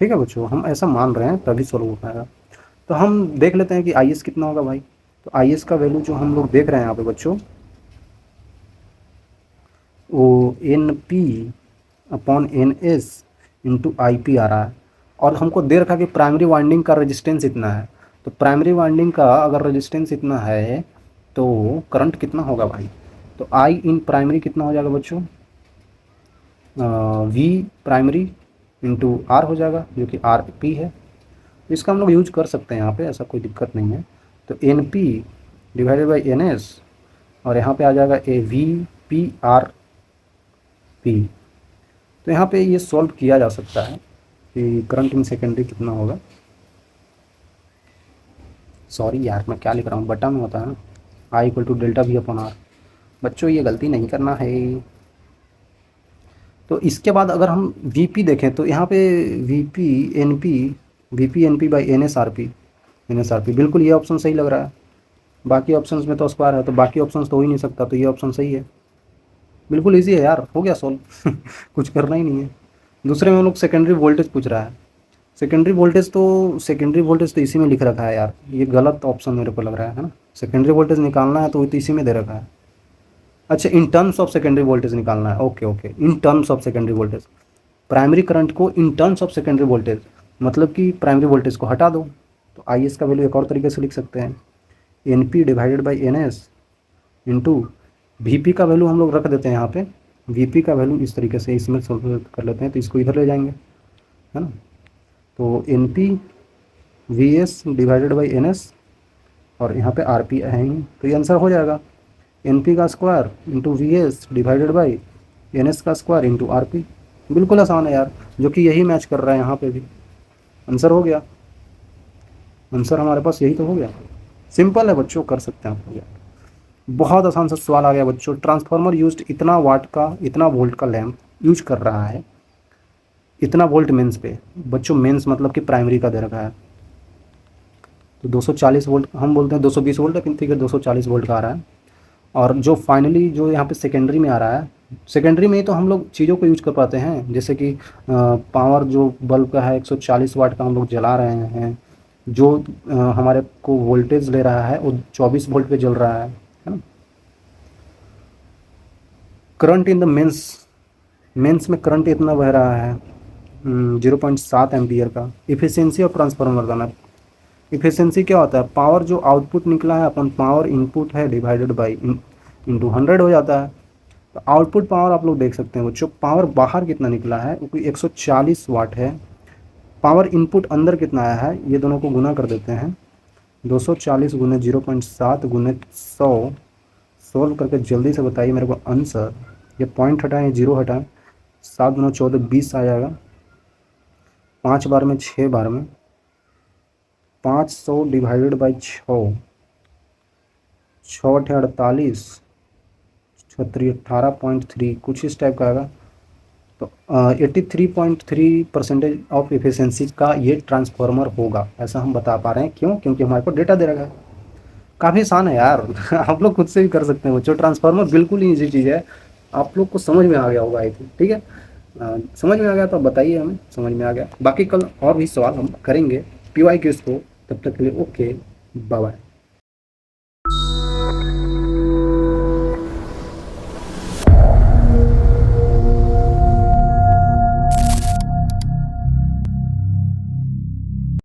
ठीक है बच्चों, हम ऐसा मान रहे हैं तभी सॉल्व हो पाएगा। तो हम देख लेते हैं कि आई एस कितना होगा भाई। तो आई एस का वैल्यू जो हम लोग देख रहे हैं यहाँ पे बच्चों, वो N P upon N S into I P आ रहा है, और हमको दे रखा कि प्राइमरी वाइंडिंग का रेजिस्टेंस इतना है। तो प्राइमरी वाइंडिंग का अगर रेजिस्टेंस इतना है तो करंट कितना होगा भाई? तो आई इन प्राइमरी कितना हो जाएगा बच्चों, वी प्राइमरी इंटू आर हो जाएगा, जो कि आर पी है। तो इसका हम लोग यूज कर सकते हैं यहाँ पे, ऐसा कोई दिक्कत नहीं है। तो N P divided by N S, और यहाँ पे आ जाएगा A V P R P. तो यहाँ पे ये सॉल्व किया जा सकता है कि करंट इन सेकेंडरी कितना होगा। सॉरी यार, मैं क्या लिख रहा हूँ, बटा में होता है ना, I equal to delta V upon R. बच्चों ये गलती नहीं करना है। तो इसके बाद अगर हम वी पी देखें तो यहाँ पे V P N P by N S R P, बिल्कुल ये ऑप्शन सही लग रहा है। बाकी ऑप्शंस में तो स्क्वायर है, तो बाकी ऑप्शंस तो हो ही नहीं सकता, तो ये ऑप्शन सही है। बिल्कुल इजी है यार, हो गया सॉल्व कुछ करना ही नहीं है। दूसरे में हम लोग सेकेंडरी वोल्टेज पूछ रहा है। सेकेंडरी वोल्टेज तो इसी में लिख रखा है यार, ये गलत ऑप्शन मेरे को लग रहा है ना। सेकेंडरी वोल्टेज निकालना है तो इसी में दे रखा है। अच्छा, in terms of secondary voltage निकालना है, okay okay, in terms of secondary voltage. Primary current को in terms of secondary voltage, मतलब कि प्राइमरी वोल्टेज को हटा दो। तो आई एस का वैल्यू एक और तरीके से लिख सकते हैं, N P divided by N S into V P का वैल्यू हम लोग रख देते हैं यहाँ पे, वी पी का वैल्यू इस तरीके से इसमें सॉल्व कर लेते हैं, तो इसको इधर ले जाएंगे, है ना। तो N P V S divided by N S, और यहाँ पे आर पी आएंगे, तो ये आंसर हो जाएगा एन पी का square into V S divided by N S का स्क्वायर इंटू आर पी। बिल्कुल आसान है यार, जो कि यही मैच कर रहा है यहाँ पे भी। आंसर हो गया, आंसर हमारे पास यही तो हो गया। सिंपल है बच्चों, कर सकते हैं आप यार। बहुत आसान सा सवाल आ गया बच्चों। ट्रांसफार्मर यूज्ड इतना वाट का, इतना वोल्ट का लैंप यूज कर रहा है, इतना वोल्ट मेंस पे। बच्चों मेंस मतलब कि प्राइमरी का दे रखा है, तो 240 वोल्ट, हम बोलते हैं 220 वोल्ट, लेकिन ठीक है 240 वोल्ट का आ रहा है। और जो फाइनली जो यहाँ पे सेकेंडरी में आ रहा है, सेकेंडरी में ही तो हम लोग चीज़ों को यूज कर पाते हैं, जैसे कि पावर जो बल्ब का है 140 वाट का हम लोग जला रहे हैं, जो हमारे को वोल्टेज ले रहा है वो 24 वोल्ट पे जल रहा है ना। Current in the mains, mains में करंट इतना बह रहा है 0.7 एम्पियर का। इफिशियंसी ऑफ ट्रांसफार्मर का ना, इफिशियंसी क्या होता है, पावर जो आउटपुट निकला है अपन पावर इनपुट है डिवाइडेड बाई इंटू 100 हो जाता है। तो आउटपुट पावर आप लोग देख सकते हैं बच्चों, पावर बाहर कितना निकला है वो कोई 140 वाट है, पावर इनपुट अंदर कितना आया है, ये दोनों को गुना कर देते हैं, 240 गुने 0.7 गुने 100, सोल्व करके जल्दी से बताइए मेरे को आंसर। ये पॉइंट हटाएं, जीरो हटाएं, 7 गुना 14 20 आ जाएगा, 5 बार में 6 बार में 500 डिवाइडेड बाई 6, 6 48, 18.3 कुछ इस टाइप का आएगा। तो 83.3% ऑफ एफिशिएंसी का ये ट्रांसफार्मर होगा, ऐसा हम बता पा रहे हैं। क्यों? क्योंकि हमारे को डेटा दे रखा है। काफ़ी आसान है यार आप लोग खुद से भी कर सकते हैं बच्चों, ट्रांसफार्मर बिल्कुल ही ईजी चीज़ है, आप लोग को समझ में आ गया होगा आई थिंक। ठीक है, समझ में आ गया तो आप बताइए हमें समझ में आ गया। बाकी कल और भी सवाल हम करेंगे PY क्यूज़ को, तब तक के लिए ओके बाय बाय।